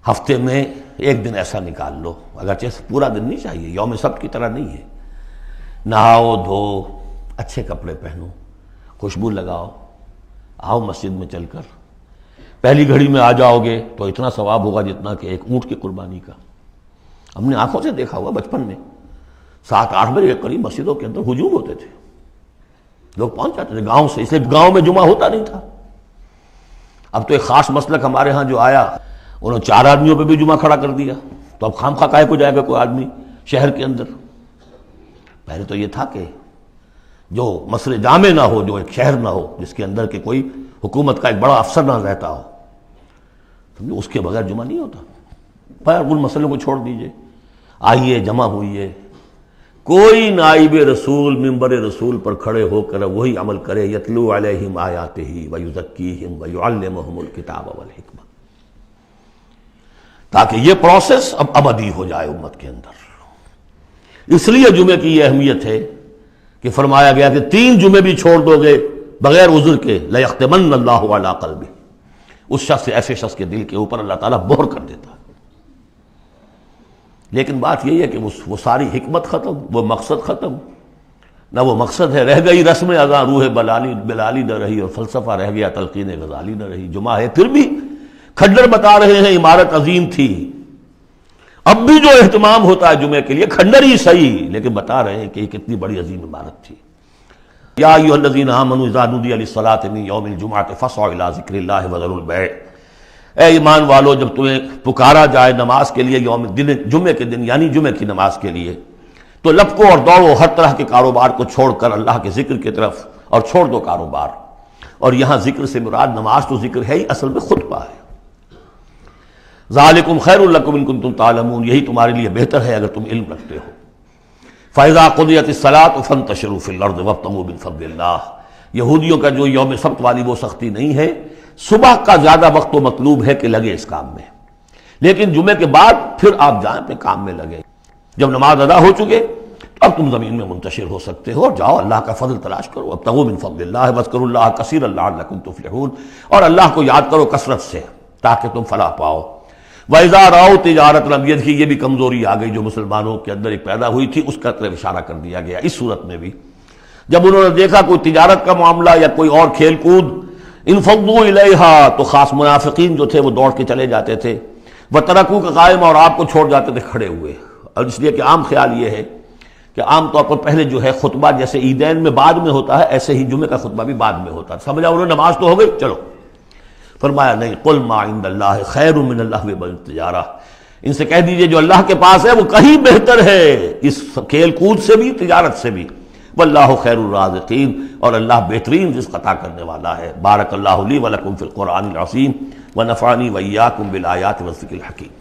Speaker 2: ہفتے میں ایک دن ایسا نکال لو، اگرچہ پورا دن نہیں چاہیے، یوم سبت کی طرح نہیں ہے. نہاؤ دھو، اچھے کپڑے پہنو، خوشبو لگاؤ، آؤ مسجد میں چل کر. پہلی گھڑی میں آ جاؤ گے تو اتنا ثواب ہوگا جتنا کہ ایک اونٹ کی قربانی کا. ہم نے آنکھوں سے دیکھا ہوا بچپن میں 7-8 بجے کے قریب مسجدوں کے اندر ہجوم ہوتے تھے، لوگ پہنچ جاتے تھے گاؤں سے، اس لیے گاؤں میں جمعہ ہوتا نہیں تھا. اب تو ایک خاص مسلک ہمارے ہاں جو آیا، انہوں 4 آدمیوں پہ بھی جمعہ کھڑا کر دیا. تو اب خام خواہ کاہے کو جائے گا کوئی آدمی شہر کے اندر؟ پہلے تو یہ تھا کہ جو مصر جامع نہ ہو، جو ایک شہر نہ ہو جس کے اندر کہ کوئی حکومت کا ایک بڑا افسر نہ رہتا ہو، اس کے بغیر جمعہ نہیں ہوتا. پر ان مسئلوں کو چھوڑ دیجئے، آئیے جمع ہوئیے. کوئی نائب رسول ممبر رسول پر کھڑے ہو کر وہی عمل کرے، یتلو علیہم آیاتہ ویزکیہم ویعلمہم الکتاب والحکمہ، تاکہ یہ پروسیس اب ابدی ہو جائے امت کے اندر. اس لیے جمعے کی یہ اہمیت ہے کہ فرمایا گیا کہ 3 جمعے بھی چھوڑ دو گے بغیر عذر کے لَيَخْتِمَنَّ اللَّهُ عَلَىٰ قَلْبِهِ، اس شخص، ایسے شخص کے دل کے اوپر اللہ تعالیٰ مہر کر دیتا ہے. لیکن بات یہی ہے کہ وہ ساری حکمت ختم، وہ مقصد ختم. نہ وہ مقصد ہے، رہ گئی رسم اذاں روح بلالی نہ رہی، اور فلسفہ رہ گیا تلقین غزالی نہ رہی. جمعہ ہے پھر بھی کھنڈر بتا رہے ہیں عمارت عظیم تھی. اب بھی جو اہتمام ہوتا ہے جمعے کے لیے کھنڈر ہی صحیح، لیکن بتا رہے ہیں کہ یہ کتنی بڑی عظیم عمارت تھی. یا ایھا الذین آمنوا اذا نودی للصلاۃ من یوم الجمعۃ فاسعوا الی ذکر اللہ وذروا البیع. اے ایمان والو، جب تمہیں پکارا جائے نماز کے لیے جمعے کے دن، یعنی جمعے کی نماز کے لیے، تو لپکو اور دوڑو ہر طرح کے کاروبار کو چھوڑ کر اللہ کے ذکر کی طرف، اور چھوڑ دو کاروبار. اور یہاں ذکر سے مراد نماز تو ذکر ہے ہی، اصل میں خطبہ ہے. ذالکم خیر لکم ان کنتم تعلمون، یہی تمہارے لیے بہتر ہے اگر تم علم رکھتے ہو. فاذا قضیت الصلاۃ فانتشروا فی الارض وابتغوا من فضل اللہ. یہودیوں کا جو یوم سبت والی وہ سختی نہیں ہے، صبح کا زیادہ وقت تو مطلوب ہے کہ لگے اس کام میں، لیکن جمعے کے بعد پھر آپ جائیں اپنے کام میں لگے. جب نماز ادا ہو چکے اب تم زمین میں منتشر ہو سکتے ہو، جاؤ اللہ کا فضل تلاش کرو. وابتغوا من فضل اللہ واذکروا اللہ کثیرا لعلکم تفلحون، اور اللہ کو یاد کرو کثرت سے تاکہ تم فلاح پاؤ. وَإِذَا رَأَوْا تِجَارَةً، اب یہ یہ بھی کمزوری آ گئی جو مسلمانوں کے اندر ایک پیدا ہوئی تھی، اس کا طرف اشارہ کر دیا گیا اس صورت میں بھی. جب انہوں نے دیکھا کوئی تجارت کا معاملہ یا کوئی اور کھیل کود، انفضوا الیہا، تو خاص منافقین جو تھے وہ دوڑ کے چلے جاتے تھے. وَتَرَكُوكَ قائما، اور آپ کو چھوڑ جاتے تھے کھڑے ہوئے. اور اس لیے کہ عام خیال یہ ہے کہ عام طور پر پہلے جو ہے خطبہ جیسے عیدین میں بعد میں ہوتا ہے، ایسے ہی جمعے کا خطبہ بھی بعد میں ہوتا ہے. سمجھا انہوں نے نماز تو ہو گئی، چلو. فرمایا نہیں، قل ما عند اللہ خیر من اللہو والتجارہ، ان سے کہہ دیجئے جو اللہ کے پاس ہے وہ کہیں بہتر ہے اس کھیل کود سے بھی، تجارت سے بھی. واللہ خیر الرازقین، اور اللہ بہترین رزق عطا کرنے والا ہے. بارک اللہ لی ولکم فی القرآن العظیم ونفعنی وإیاکم بالآیات والذکر الحکیم.